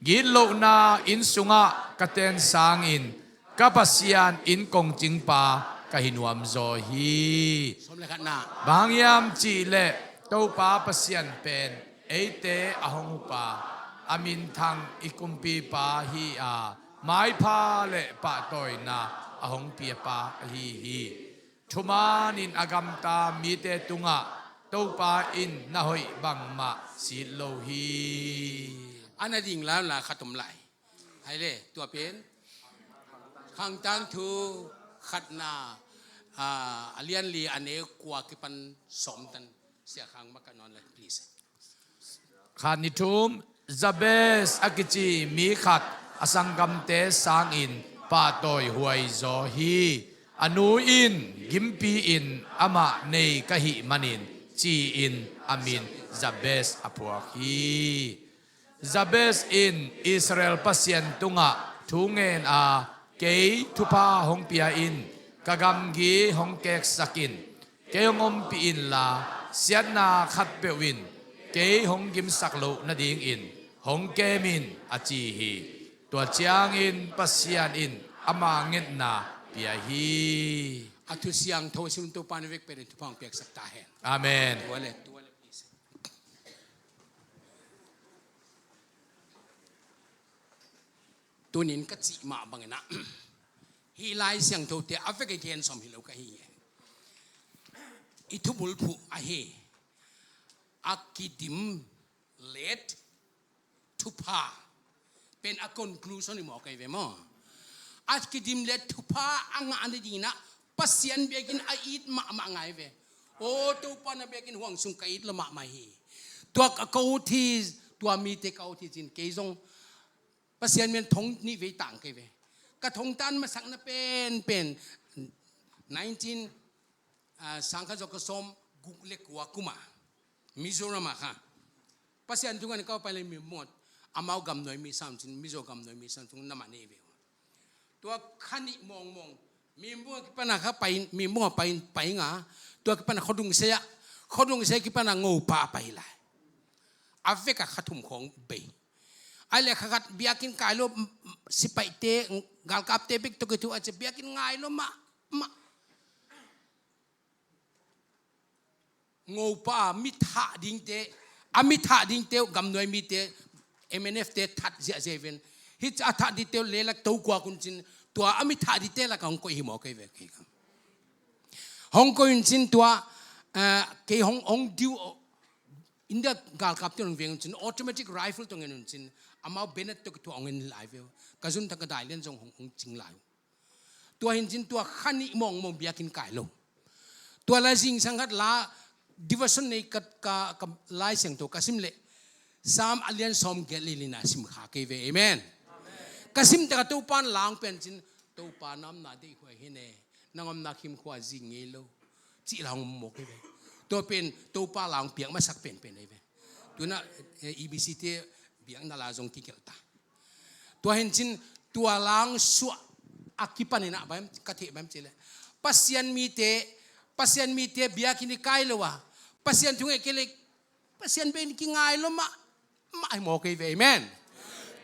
กินโลนาอินสุงะกะเตนสางอินกะปัสยานอินกงจิงปากะหินวมจอฮีบางยามจิเลโตปาปัสยันเป็นเอเตอหงปาอามินทังอิกุมปีปาฮีอาไม้พาเลปะตอยนาอหงเปียปาฮีทุมานินอากมตามีเตตุงะโตปาอินนาหอยบังมาสิโลฮีอันนั้นจริงแล้วล่ะขัดตมไหลให้เลยตัวเป็น ขังตังทูขัดนาเลียนลีอันนี้กว่ากี่ปันสมตันเสียขังมากันนอนเลย please ขานิทุมจาเบสอากิจีมีขัดอสังกัมเตสังอินปาตอยหวยโซฮีอนุอินกิมปีอินอามาเนกะหิมันินจีอินอามินจาเบสอพวกฮีจาเบสอินอิสราเอลปัสยันตุงะทุงเงินเกยทุพาหงเปียอินกะกัมกีหงเกกสกินเกยงอมปีอินลาเสียนาขัดเปวินเกยหงกิมสักโลนาดิงอินหงเกมินอาจีฮีตัวเจียงอินปัสยันอินอามาเงินนาเปียฮีอาทุเสียงโทสิมตุปานเวกเป็นทุพางเปียกสักตาเห็นอาเมนตัวเล็กplease ตัวนี้ก็จีมาบังนะฮีไลเสียงโทเตอเวกเทียนสมฮิโลกะฮีอิทุบุลผูอะเฮอากิดิมเลดทุพาเป็นa conclusion นี่หมอไกเวมออากิดิมเลดทุพาอังอันดีนะปัสยันเบกินอาอิดมาไงเวโอ้ตัวปนเบกินห่วงสุงไกอิดละมาฮีตัวเขาที่ตัวมีเตเขาที่จินเกยงปัสยันเป็นทงนี่เวต่างไกเวกระทงตันมาสักนะเป็น19สังฆจกสมกุเล็กวักุมามิโซรามาค่ะปัสยันทุกคนเขาไปเลยมีหมดอามาวกำหน่วยมี3จินมิโซกำหน่วยมี3ตรงน้ำมันนี่เวตัวขันิมองมีมัวกิปนาเขาไปมีมัวไปงาตัวกิปนาเขาดุงเสียกิปนางูป่าไปเลยอาเวกขัดถุมของเบย์ไอ้เล็กขัดเบียกินไก่โลสิไปเตะกาลกับเตะบิกตัวกิตัวอาจจะเบียกินไงโลมางูป่ามิถาดิ้งเตะมิถาดิ้งเตะกำหน่วยมิเตะMNF เตะทัดเสียเวนฮิตอาทัดดิเตะเลี้ยกตัวกว่าคุณจินตัวมิถาดิเตะละก็ฮงโกหิมอเคเวกฮงโกอินจินตัวเกยฮงดิวอินเดียกาลกับตัวนึงเวงจินออโตเมติกไรเฟิลตัวเงินจินอามาเบนเนตตัวเงินไลฟ์กระสุนตะกระไดเล่นจงฮงจิงไลตัวหินจินตัวขันนิมองเบียกินไก่ลงตัวลายสิงสังกัดลาดิวชันในกับลายเสียงตัวกสิมเล่สามอเลียนสมเกลิลินาสิมขาเกเวเอเมนกสิมตะกตัวปานลางเป็นจินตัวปานน้ำนาดีขวายเฮเน่นางอมนาคิมขวาจิงเงโลจีลางโมเกเวตัวเป็นตัวปานลางเปียงมาสักเป็นเอเวตัวน่ะEBC เตเปียงนาลาจงกิเกลตาตัวเห็นจินตัวลางสวอากิปันนี่นะแบบกะเทแบบจิเลปัสยันมีเตเบียกินไกลเลวะปัสยันทุ่งเอเกเล็กปัสยันเป็นกินไงโลมาไอโมเกเวเมน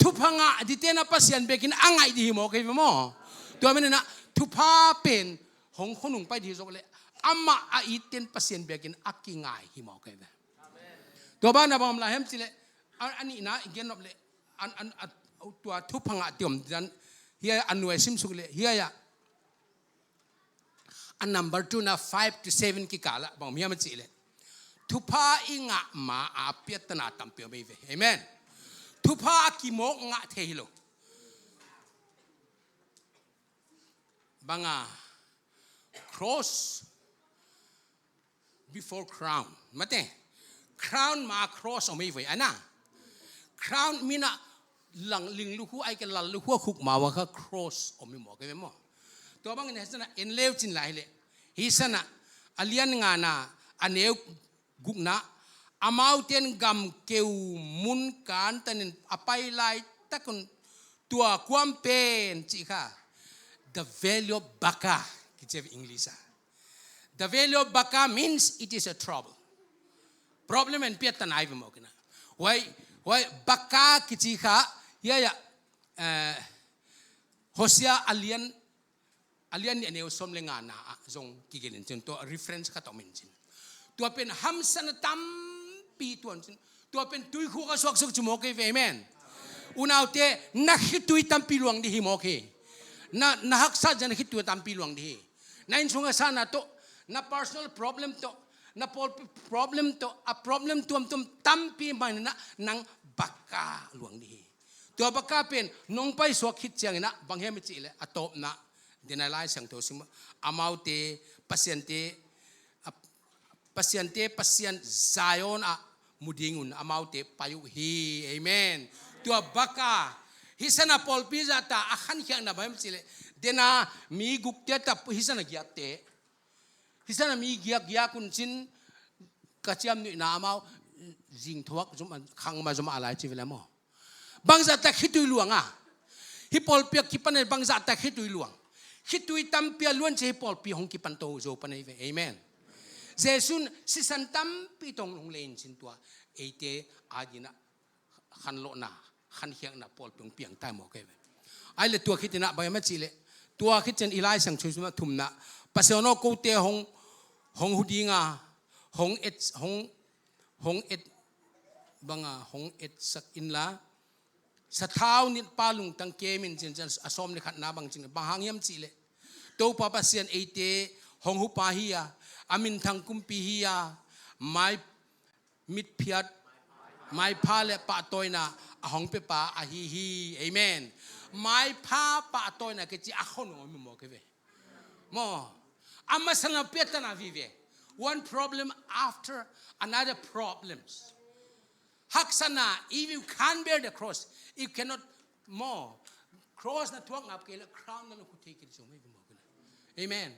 ทุพงะดิเตนะปัสยันเบกินอังไงดีโมเกเวมอตัวมันนะทุพาเป็นหงขนุงไปดีสุดเลยอามาอิเตนปัสยันเบกินอักกิไงฮิโมเกเวตัวบ้านนะบอมลาเฮมสิเลอันนี้นะอีกเกนนบเลยอันตัวทุพงะเตียมดันเฮียอันหน่วยซิมสุกเลยเฮียยะอัน number 2 นะ 5 to 7กิกาละบอมเฮียมันสิเลยทุพาอิงะมาอาเปียตนาตัมเปียวเบเวเอเมนทุพากิโมงะเทฮิโลบังอา cross before crown มาเต้ crown มา cross เอาไม่ไหวอันน่ะ crown มีน่ะหลังลิงลูกหัวไอ้กันหลังลูกหัวคุกมาว่าเขา cross เอาไม่หมดกันไหมหมอตัวบางเนี่ยสนะเอ็นเลวจินไหลเลยฮิสนะอเลียนงานาอันเนวกุกนะอามาวเตียนกำเกี่ยวมุนการตันอภัยไล่ตะกุนตัวความเป็นจิค่ะ the value of baka คิดจะเป็นอังกฤษ the value of baka means it is a trouble problem เป็นเปียตันไอฟ์มอกนะไว้baka คิดจิค่ะยะโฮเซียอเลียนเนี่ยเนี่ยสมเลงานะจงกิเกลินจนตัว reference ก็ต้องเป็นจินตัวเป็นฮัมสันตัมปีตัวเป็นตุยคู่กับสวกสุกจมูกเอเวเมนอุณเอาเตนักฮิตุยตัมปีหลวงดีฮิโมเคนักสัตว์จะนักฮิตุยตัมปีหลวงดีนั่นส่งสารนะโตนัก personal problem โตนัก problem โตa problem ตัวตัมปีมันนะนังบักกาหลวงดี ตัวบักกาเป็นน้องไปสวกคิดเจียงนะบางแห่งไม่จีเลยอตบนะเดี๋ยวในไลน์เสียงตัวซิมอามาวเตpasyente zayon a mudingun amaute payu hi amen tua baka hisana pol pizza ta akhan kyang na bam chile dena mi gukte ta hisana gyakte hisana mi gyak kun chin kachiam ni na amau jing thuak zum khang ma zum alai chi vela mo bangza ta khitui luanga hi pol pia kipan bangza ta khitui luang khitui tam pia luan che pol pi hong kipan to zo panai ve amen Jesun si santam pitong long len sin tua ete adina khan lo na khan hiang na pol pung piang tai mo ke ai le tua khitina ba ma chi le tua khichen ilai sang chu ma thum na pasono ko te hong hudinga hong et banga hong et sak in la sa thau nit palung tang kemin chin chan asom ni khat na bang chin bang hangyam chi le to pa pasien ete hong hu pa hi ya amin thang kumpi hiya mai mit phiat mai pha le pa toina ahong pe pa a hi amen mai pha pa toina ke chi akhon mo ke ve mo amasana petana vive one problem after another problems haksana if you can't bear the cross you cannot more cross na tuak ngap ke la crown na ku take it so me mo ke amen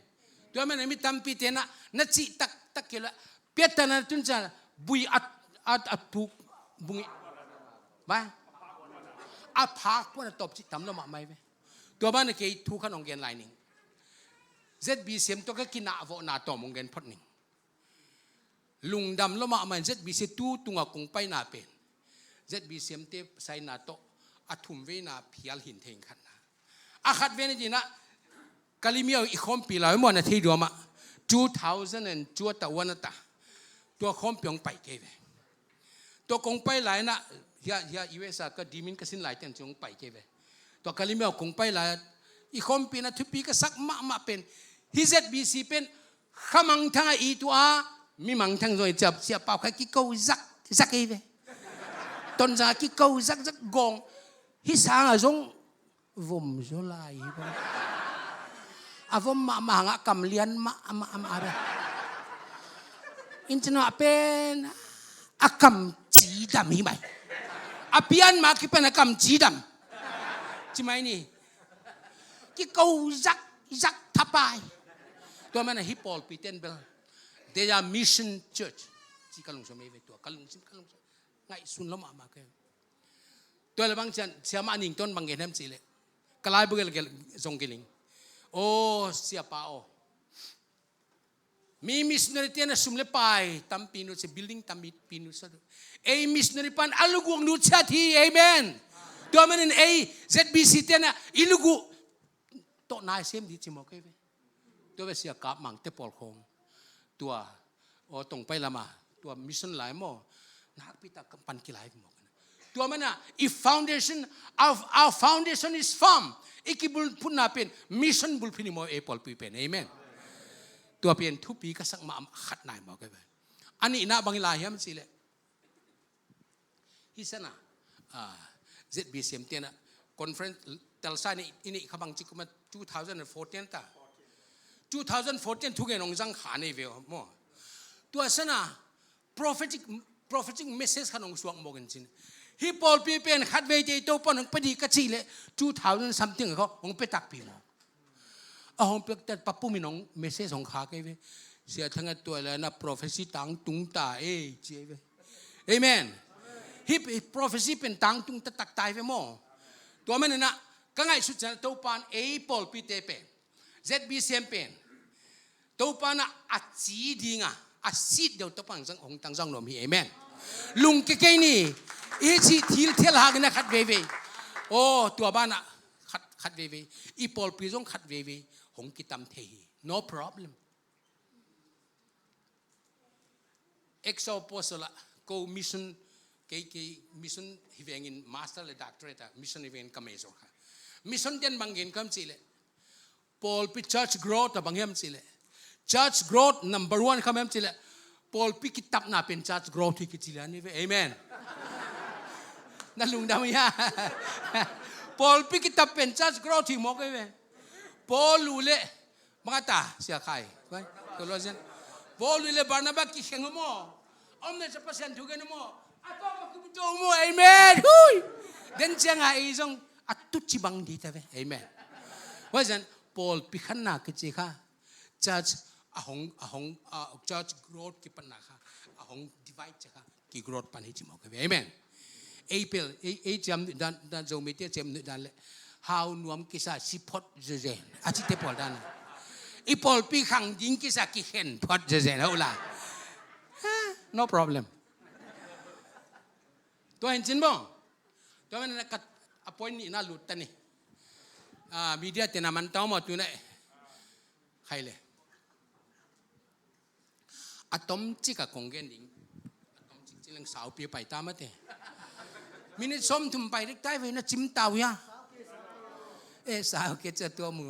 ตัวมันมีตั้มปีเตนะนัดจีตักเกล้เปียตนะตุนจ้าบุยอัดทุกบุงบ้าอัดพักพวกนั้นตบจีตั้มละมาไม่ไหมตัวมันเนี่ยทุกขนมเกนไลนิ่งเจ็ดบีเสียมตัวก็กินหน้าโวหน้าต่อมงเกนพอดนิ่งลุงดำละมาไม่เจ็ดบีเสียตู้ตุงกงไปหน้าเป็นเจ็ดบีเสียมเตะใส่หน้าโตอัดทุ่มเวน่าเพียลหินเทงขันนะอาขัดเวนี่จีนะกาลิมีเอาอีกคอมปีหลายวันที่ดูมา2000จวดตะวันตะตัวคอมปีองไปเกยตัวคงไปหลายนะเฮียอีเวสก็ดีมินก็สิ้นหลายเต็มจงไปเกยตัวกาลิมีเอาคงไปหลายอีกคอมปีนะทุกปีก็สักมาเป็นฮิเซตบีซีเป็นขมังทั้งอีตัวมีมังทั้งโดยจับเสียเป่าใครกิโก้ซักเกยต้นจากกิโก้ซักกงฮิสางอะจงวมโซลายavom ma kam lian ma ara intino apen akam jidam hi mai apian ma ki pen akam jidam chi mai ni ki kau zak thapai to mana hipol piten bel they are mission church chi kalung so me ve to kalung ngai sun lo ma ke to la bang chan siama ning ton bang gen ham chi le kalai bugel zong geling oh siapa mi missionary tiana sumle pai tampinu se building tamit pinu sa missionary pan aluguang nu chati amen domain ZBC tiana ilugu to na sem di chimo ke to be sia kap mang te pol khong tua o tong pai lama tua mission lai mo nak pita pan kilai mo tua mana if foundation of our foundation is firm ikibul punna pen mission bul phini mo apple pi pen amenตัวเปลี่ยนทุกปีก็สักมาขัดนายบอกกันไปอันนี้นะบางลายเฮียมันสิเลยฮิสนะZBCM เตียนะคอนเฟรนซ์เตลซ่านี่ขบังจิกมา2014ตา2014ทุกอย่างน้องจังขาในเวลมั่วตัวสนะ prophetic message ขนมสวงโมกันจินฮิปอลปีเป็นขัดเวทีโตปนของปดีกัจจิเลย2000 something เขาของไปตักปีมั้งองเปียกแต่ปั๊บปุ๊บมีน้องเมสเซจของข้าเกยเสียทั้งตัวเลยนะ prophecy ตังตุงตาเจ้าเอเมนฮิป prophecy เป็นตังตุงตะตักตายไปมั้งตัวมันนะก็ไงสุดท้ายตัวปานปอลปีเตเป็น ZBCM เป็นตัวปานอัดจีดีงะอัดซีดเดียวตัวปานจังองตังจังหนุ่มเอเมนลุงเก๋ๆนี่จีทีเที่ยวหากันนะขัดเวโอ้ตัวบ้านอะขัดเวอีปอลปีจงขัดเวหงกิตามเท no problem exoposol go mission mission ฮิเวงิน master และ doctorate mission ฮิเวงกัมเมโซค่ะ mission เด่นบางเงินคำสิเลยปอลปี church growth บางเงินสิเลย church growth number 1คำเงินสิเลยปอลปีกิตับน่าเป็น church growth ที่กิจเลยนี่เว้ย amen ต นั่นลุงดำยาปอลปิกิตาเป็นจัดกรอที่มอกไว้ปอลลูเล่มังตาเสียใครไว้ตัวเราเช่นปอลลูเล่บาร์นาบากิเข่งมั้งอมเนี่ยจะเปอร์เซ็นต์ถูกกันมั้งอัตโตมาคุบิโตมั้งเอเมนฮุยเดินเชียงไงอีจงอัตตุจิบังดีแต่เว้เอเมนว่าเช่นปอลปิขันนักกิจค่ะจัดahong judge growth ki pan na kha ahong divide cha kha ki growth pan hi chi mo ka amen apel a jam dan zo mi te jam dan le how nuam ki sa sipot je je a chi te pol dan i pol pi khang ding ki sa ki hen pot je je ho la no problem to hen chin bong to men na kat appoint ni na lut ta ni media te na man taw mo tu na khai le atom chika kongen ding atom chik chilang sao pi pai ta mate minit som thum pai rik tai ve na chim taw ya e sao ke cha to mu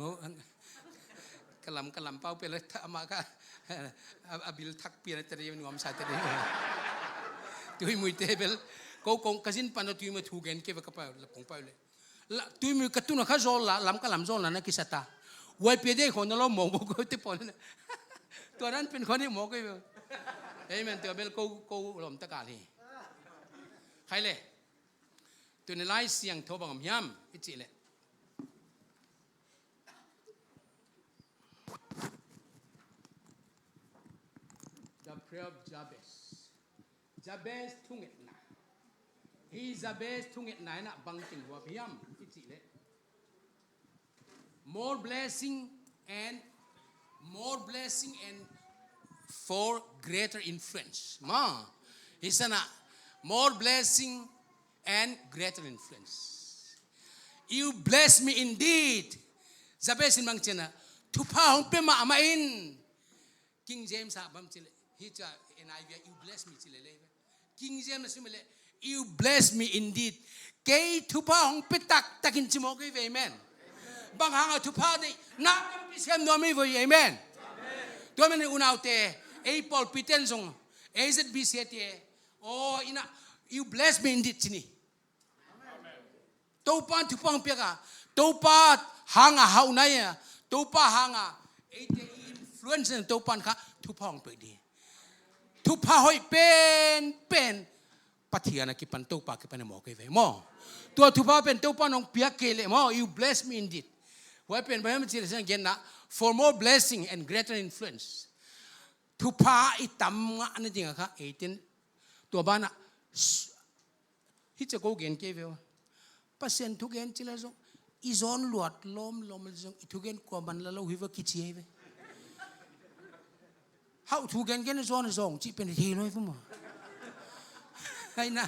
kalam pau pe la ma ka abil thak pi na tere nuam sa tere tui mui te bel ko kong kasin pan tui ma thu gen ke va ka pa la pong pa le la tui mui ka tu na kha zol la lam ka lam zol na ki sata wai pe de ko na lo mo ko te ponตัวนั้นเป็นคนที่หมอก็อยู่เฮ้ยมันตัวเบลกูหลอมตะกาลีใครเลยตัวในไล่เสียงโทรบังย่ำอิจิเลย The prayer of Jabez ทุ่งเอ็ดนะ Jabez ทุ่งเอ็ดไหนนะบังติงหัวพย่ำอิจิเลย more blessing and for greater influence. Ma, he said, more blessing and greater influence. You bless me indeed. Jabez in Mangchena, thupha hong pe ma amain. King James abam chile. He cha NIV, you bless me chile le. King James simile, you bless me indeed. Kay thupha hong pe takin chimo kay amen. Bang hanga thupha de na kam pisem no mi voi amen. Tuan men unaw te a Paul piten song AZBC te oh ina you bless me indeed chini. Topa thupang peka topa hanga haunaya topa hanga ate influence topan kha thupang pe di. Thupha hoi pen pathiana ki pan topa ki pan mo ke ve mo. Tua thupha pen topa nong pia kele mo you bless me indeed. Why pen ba me chile sang gen na for more blessing and greater influence. Thupha itam nga ana dinga kha 18ตัวบ้านอ่ะฮิจะกูเกณฑ์เกี่ยวเปอร์เซ็นต์ทุกเกณฑ์จิเลซงอีซอนหลวดล้มซงทุกเกณฑ์กว่ามันแล้วหิวกิจเย่ไปเฮาทุกเกณฑ์ซอนซงจิเป็นทีเลยฟุ้งมั้งไอ้น่ะ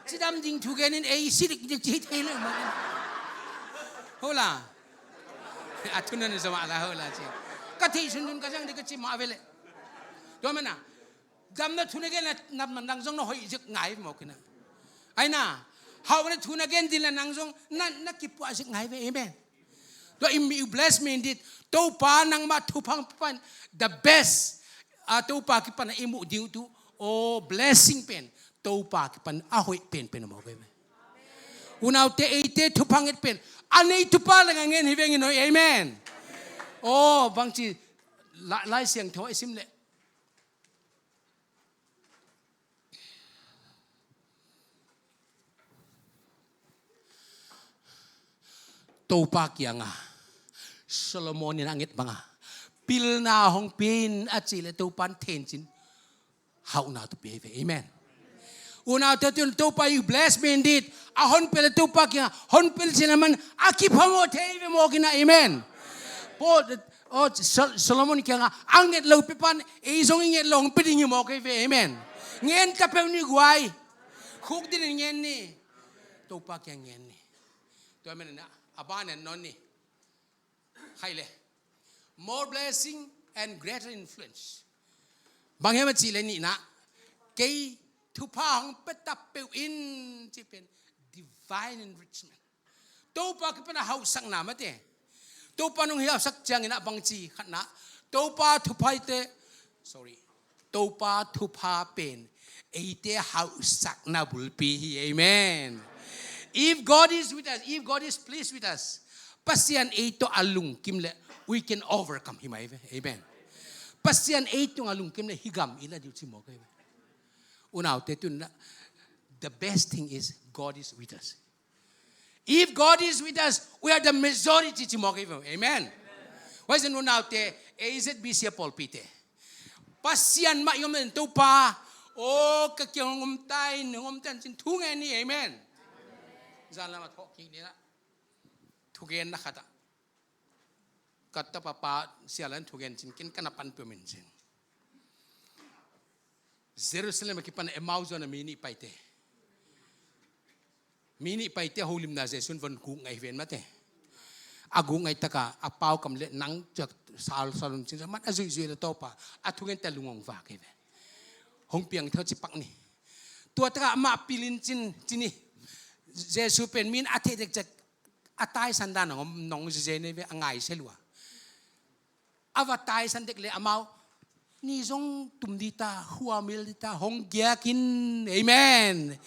จิดำจริงทุกเกณฑ์นี่สิริจะจีทีเลยมั้งโหล่ะอัตุนันสมาละโหล่ะจิกะทิสุนก็จังดิกะจิมาเวเลตัวมันน่ะจำนะทุนเกนนับมันนังซงนะหอยจะไงหมอกนะไอ้น่ะเฮาวันทุนเกนดินนังซงนั่นนักกิปวาจะไงไปเอเมนตัวอิม you bless me indeed ตัวปานังมาทุพังปัน the best ตัวปากิปันอิมุดิวtu oh blessing เป็นตัวปากิปันอาหอยเป็นหมอกไปอุณาเตเอเตทุพังเป็นอันนี้ทุปาละงังเงินฮิเวงินหน่อยเอเมนโอ้บางทีไล่เสียงโทไอซิมเลยTopa kianga Solomon ni angit banga pil na hong pin at sila topan tensin how na to be amen una tatun topa you bless me indeed ahon pel topa kianga hon pel sila man akipamo teve mo kina amen po oh Solomon kianga angit lo pipan izong ingit long piding mo kay amen ngien kapew ni guay khuk din ngien ni topa kiang ngien ni to amen na aban and nonni haile more blessing and greater influence bang he ma chi le ni na kei thupha hong petap pe in chi pen divine enrichment to pa ki pana hau sang na ma te to pa nong hiao sak chang ina bang chi khat na to pa thupai te sorry to pa thupha pen eite hau sak na bulpi amen If God is with us, if God is pleased with us, pasian ito alung kimle, we can overcome him. Amen. Pasian ito alung kimle higam ila diu si mo kay. Unaw te tun the best thing is God is with us. If God is with us, we are the majority si mo kay. Amen. Why is unaw te is it be siya Paul Pite. Pasian ma yom en Topa. Oh, kakyang ngumtay ngumtan sin tungan ni. Amen. Zala mat hoki ni na. Tugen na kata. Kata papa sialan tugen sin kin kanapan pemen sin. Jerusalem kipan emauzo na mini paite. Mini paite holim na jesun von ku ngai ven mate. Agu ngai taka apau kamle nang jak sal salun sin mat azui zui la Topa. Atugen talungong va ke ve. Hong piang thau chi pak ni. Tua taka ma pilin chin chini. Jesu pen min ate dek jak atai sandan nong jene ve angai selua. Avatai sandek le amau ni zong tumdita huamil dita hong giakin. Amen.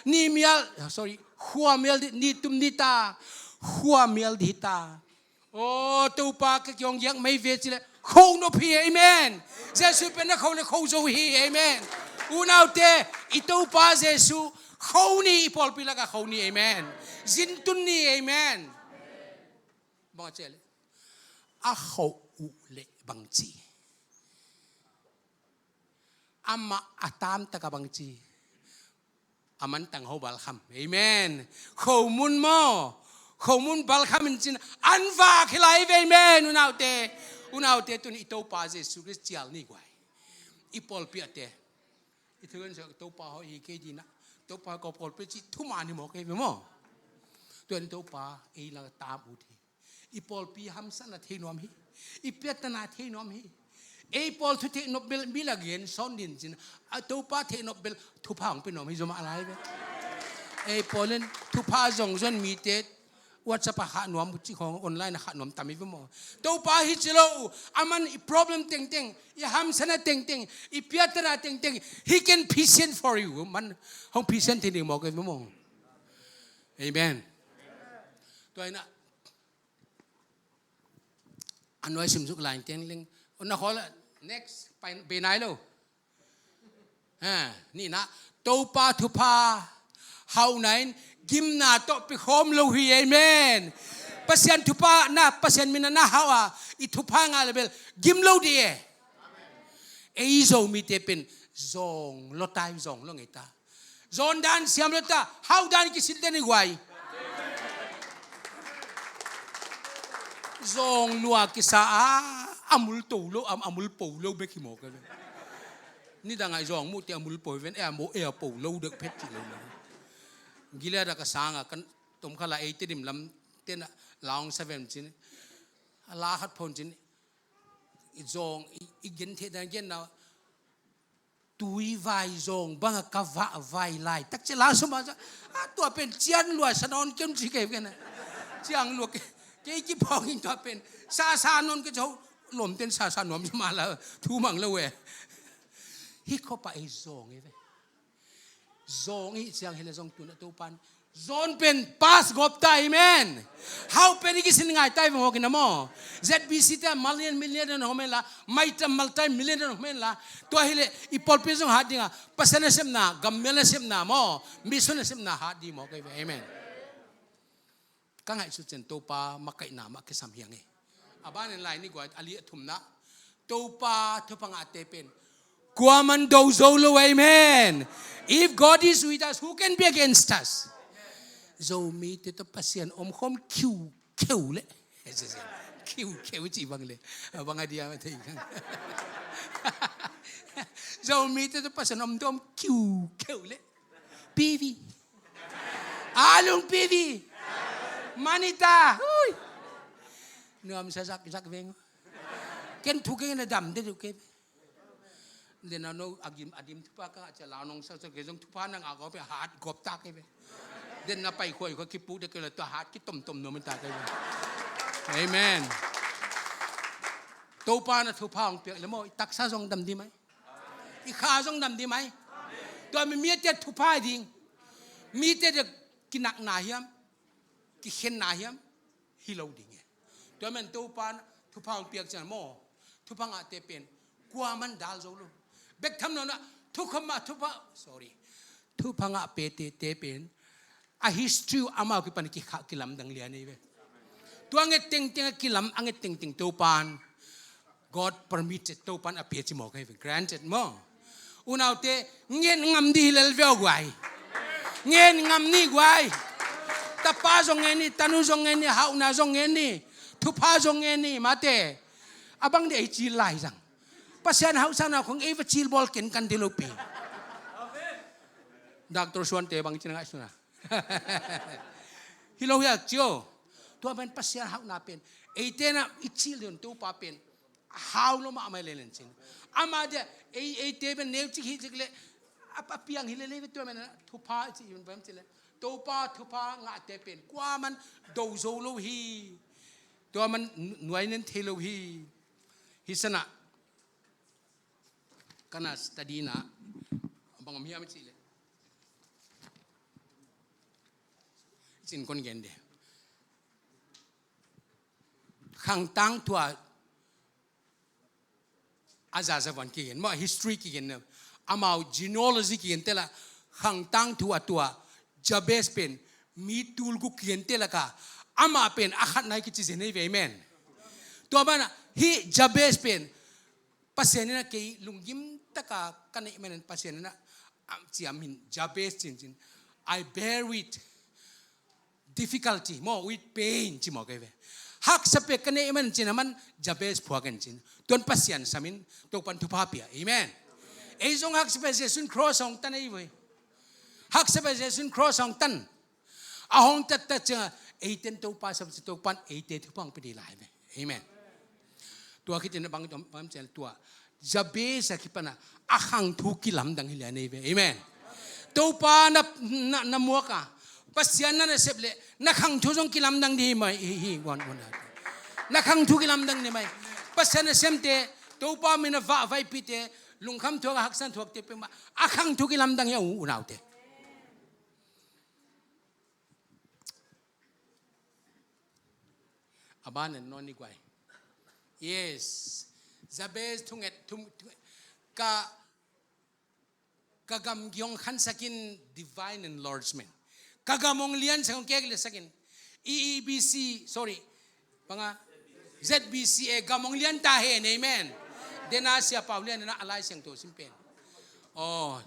Ni mial sorry huamil ni tumdita huamil dita. Oh Topa ke kyong yang mai ve chile khong no phi. Amen. Jesu pen na khong le khong zo hi. Amen. Unaw te Topa Jesu khâu ni Paul pila ka khâu ni. Amen. Zintun ni. Amen. Bang chele. A khâu u le bang chi. Ama atam ta ka bang chi. Aman tang ho bal kham. Amen. Khâu mun mo. Khâu mun bal kham in chin anva khilai. Amen. Unaw te tun Topa Jesu Christ chial ni kwai. I Paul pi ate. I thuan so Topa ho I ke di na. Topa ko Paul pe chi thuma ni mo ke mo. Tuan Topa e la ta bu thi. I Paul pi ham san na the nom hi. I petana the nom hi. E Paul thu the nobel bi la gen son din chin. A Topa the nobel thupha ang pe nom hi zoma alai ve. E Paulen thupha jong zon mi te WhatsApp ha nom chi khong online ha nom tami ve mo. Topa hi chilo aman I problem teng teng. I ham sana teng teng. I petana teng teng. He can patient for you. Man hong patient thi mo ke mo. Amen. Tôi na anh nói sim dục lại tiếng linh nó khó là next bề này đâu nị na Topa thupha hậu này gim na to pi khom lâu hi. Amen. Pasien thupha na pasien mina na hawa I thupha nga level gim lâu đi. Ei zo mi te pen zong lo tai zong lo ngita zon dan siam lo ta how dan ki sil den guai zong lua kisa amul tolo amul polo be ki mo ka ni da ngai zong mu te amul po ven mo polo được phet chi lo gila da ka sanga kan tum khala 80 dim lam ten long 7 chin la khat phon chin zong igen the da gen na tui vai zong bang ka va vai lai tak che la suma tua pen chian lua sanon kem chi ke na chiang lu ke ki phong in tua pen sa non ke chau lom ten sa nom ma la thu mang lo we hi ko pa e zong e ve zong hi chiang hele zong tu na tu pan zon pen pas gop ta. Amen. How pen ki sin ngai tai mo ki na mo ZBC ta million no men la mai ta multi million no men la to hele I Paul pe zong ha dinga pasana sem na gammel sem na mo mission sem na ha di mo ke. Amen. Ka ngai su chen Topa makai na ma ke sam hiang e aban en lai ni gwa ali thum na Topa thupang ate pen kuaman do zolo. Amen. If God is with us, who can be against us? Zo mi te to pasien khom kiu le kiu chi bang le bang adia ma thei zo mi te to pasien dom kiu le pivi alung pivi manita ui nuam sa sak veng ken thu ke na dam de ke le na no adim thupa ka cha la nong sa ke jong thupa nang a go pe hat gop ta ke be den na pai khoi ko ki pu de ke la to hat ki tom no man ta ke. Amen. Topa na thupa ong pe le mo tak sa jong dam di mai I kha jong dam di mai to mi te thupa ding mi te de กินักนาเฮียมกิเข็นนาเฮียมฮิโลดิ่งตัวมันตัวปานทุพังเปียกจันโมทุพังอาเตเป็นกว่ามันดาลโซลูเบกทำนั่นนะทุกขมาทุพะ sorry ทุพังอาเปเตเตเป็นa history ama ki pan ki kha kilam dang lia nei ve tu ange ting ting kilam ange ting ting to pan God permitted to pan a pe chi mo kai granted mo unau te ngen ngam di lel ve gwai ngen ngam ni gwai ta pa zong ngen ni tanu zong ngen ni hau na zong ngen ni thu pa zong ngen ni ma te abang de chi lai sang pasian hau sana khong e va chil bol ken kan de lo pe Dr. Swan te bang chinga suna Hilo ya Joe. Tua ben pasya hau na pen. Eitena ichilion tu pa pen. Hau lo ma amai lelen chin. Ama dia eite ben neu chi hijikle. Apa piang hilele tu men thupha chi yun bam chile. Topa thupha nga te pen. Kwa man do zo lo hi. Tua man nuai nen thelo hi. Hisana. Kana study na. Bang am hiam chile. Sin kon gen de khang tang tua azazavan ki gen ma history ki gen amau genealogy ki gen tela khang tang tua Jabez pen mi tul ku ki gen tela ka ama pen akhat nai ki chi nei ve amen to bana hi Jabez pen pasena ke lungim taka kanai men pasena am chiamin Jabez chin I bear with difficulty more with pain chi mo kai ve hak sape kane man chin man Jabez phwa kan chin ton pasian samin to pan thupha pia amen ei jong hak sape jesun cross ong tan ei voi hak sape jesun cross ong tan a hong tat ta cha ei ten to pa sab to pan ei te thupang pe di lai ve amen tua kitin bang tom pam chen tua Jabez akipana akhang thu kilam dang hilia nei ve amen to pa na muaka pasian na seple na khang thu jong kilam dang di mai hi wan na khang thu kilam dang ni mai pasian na semte to pa mina va vai pite lungkham thu hak san thuak te pe ma a khang thu kilam dang ya u nau te aban and non ni gwai yes Jabez thunget thum ka kagam gyong khan sakin divine enlargement kagamong lian sa kong le sakin EEBC sorry panga ZBCA gamong lian ta he amen dena sia paulian na alai seng to simpen oh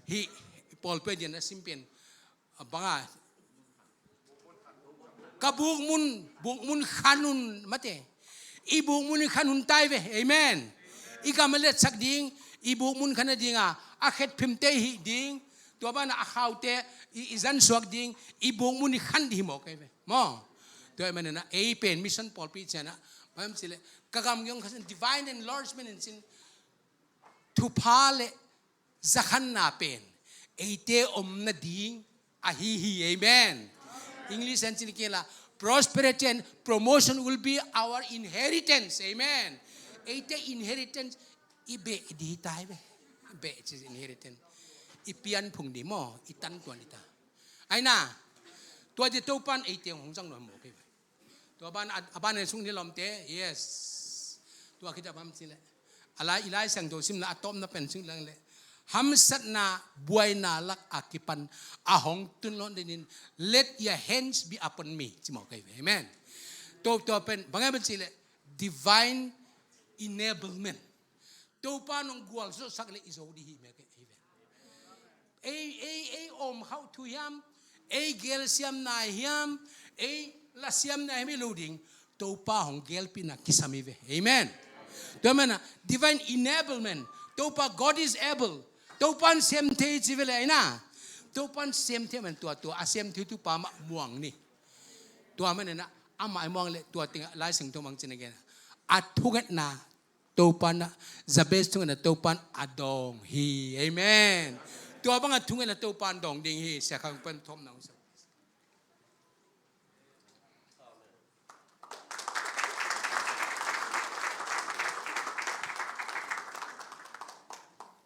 hi Paul pe din na simpen panga kabuk mun khanun mate ibuk mun khanun tai ve amen ikamalet sak ding ibuk mun khana dinga akhet phimte hi ding tua ba na akhaute izan suak ding ibong muni khan di mo kai ve mo to man na a pen mission Paul pi chana pam sile kagam yong khasan divine enlargement in sin thupha le zakhan na pen eite om na ding a hi amen English and sin kela prosperity and promotion will be our inheritance amen eite inheritance ibe di tai ve be is inheritance ipian phung di mo itan tuan ita ai na tua je to pan ei tiang hong jang no mo ke tua ban aban sung ni lom te yes tua kita pam sile ala ilai sang do sim na atom na pen sing lang le ham sat na buai na lak akipan ahong tun lon din let your hands be upon me chi mo ke amen to pen bangai ben sile divine enablement to panong gual so sakle izo di hi me ke ei om how to yam ei gel siam na hiam ei la siam na hemi loading to pa hong gel pina kisami ve amen to mana divine enablement to pa God is able to pan sem te chivele na to pan sem te man to asem thu tu pa ma muang ni to man na ama ai muang le to ting lai sing to mang chin again athugat na to pan Jabez thung na to pan adong hi amen tua bang thung na to pan dong ding hi sa khang pan thom nang sa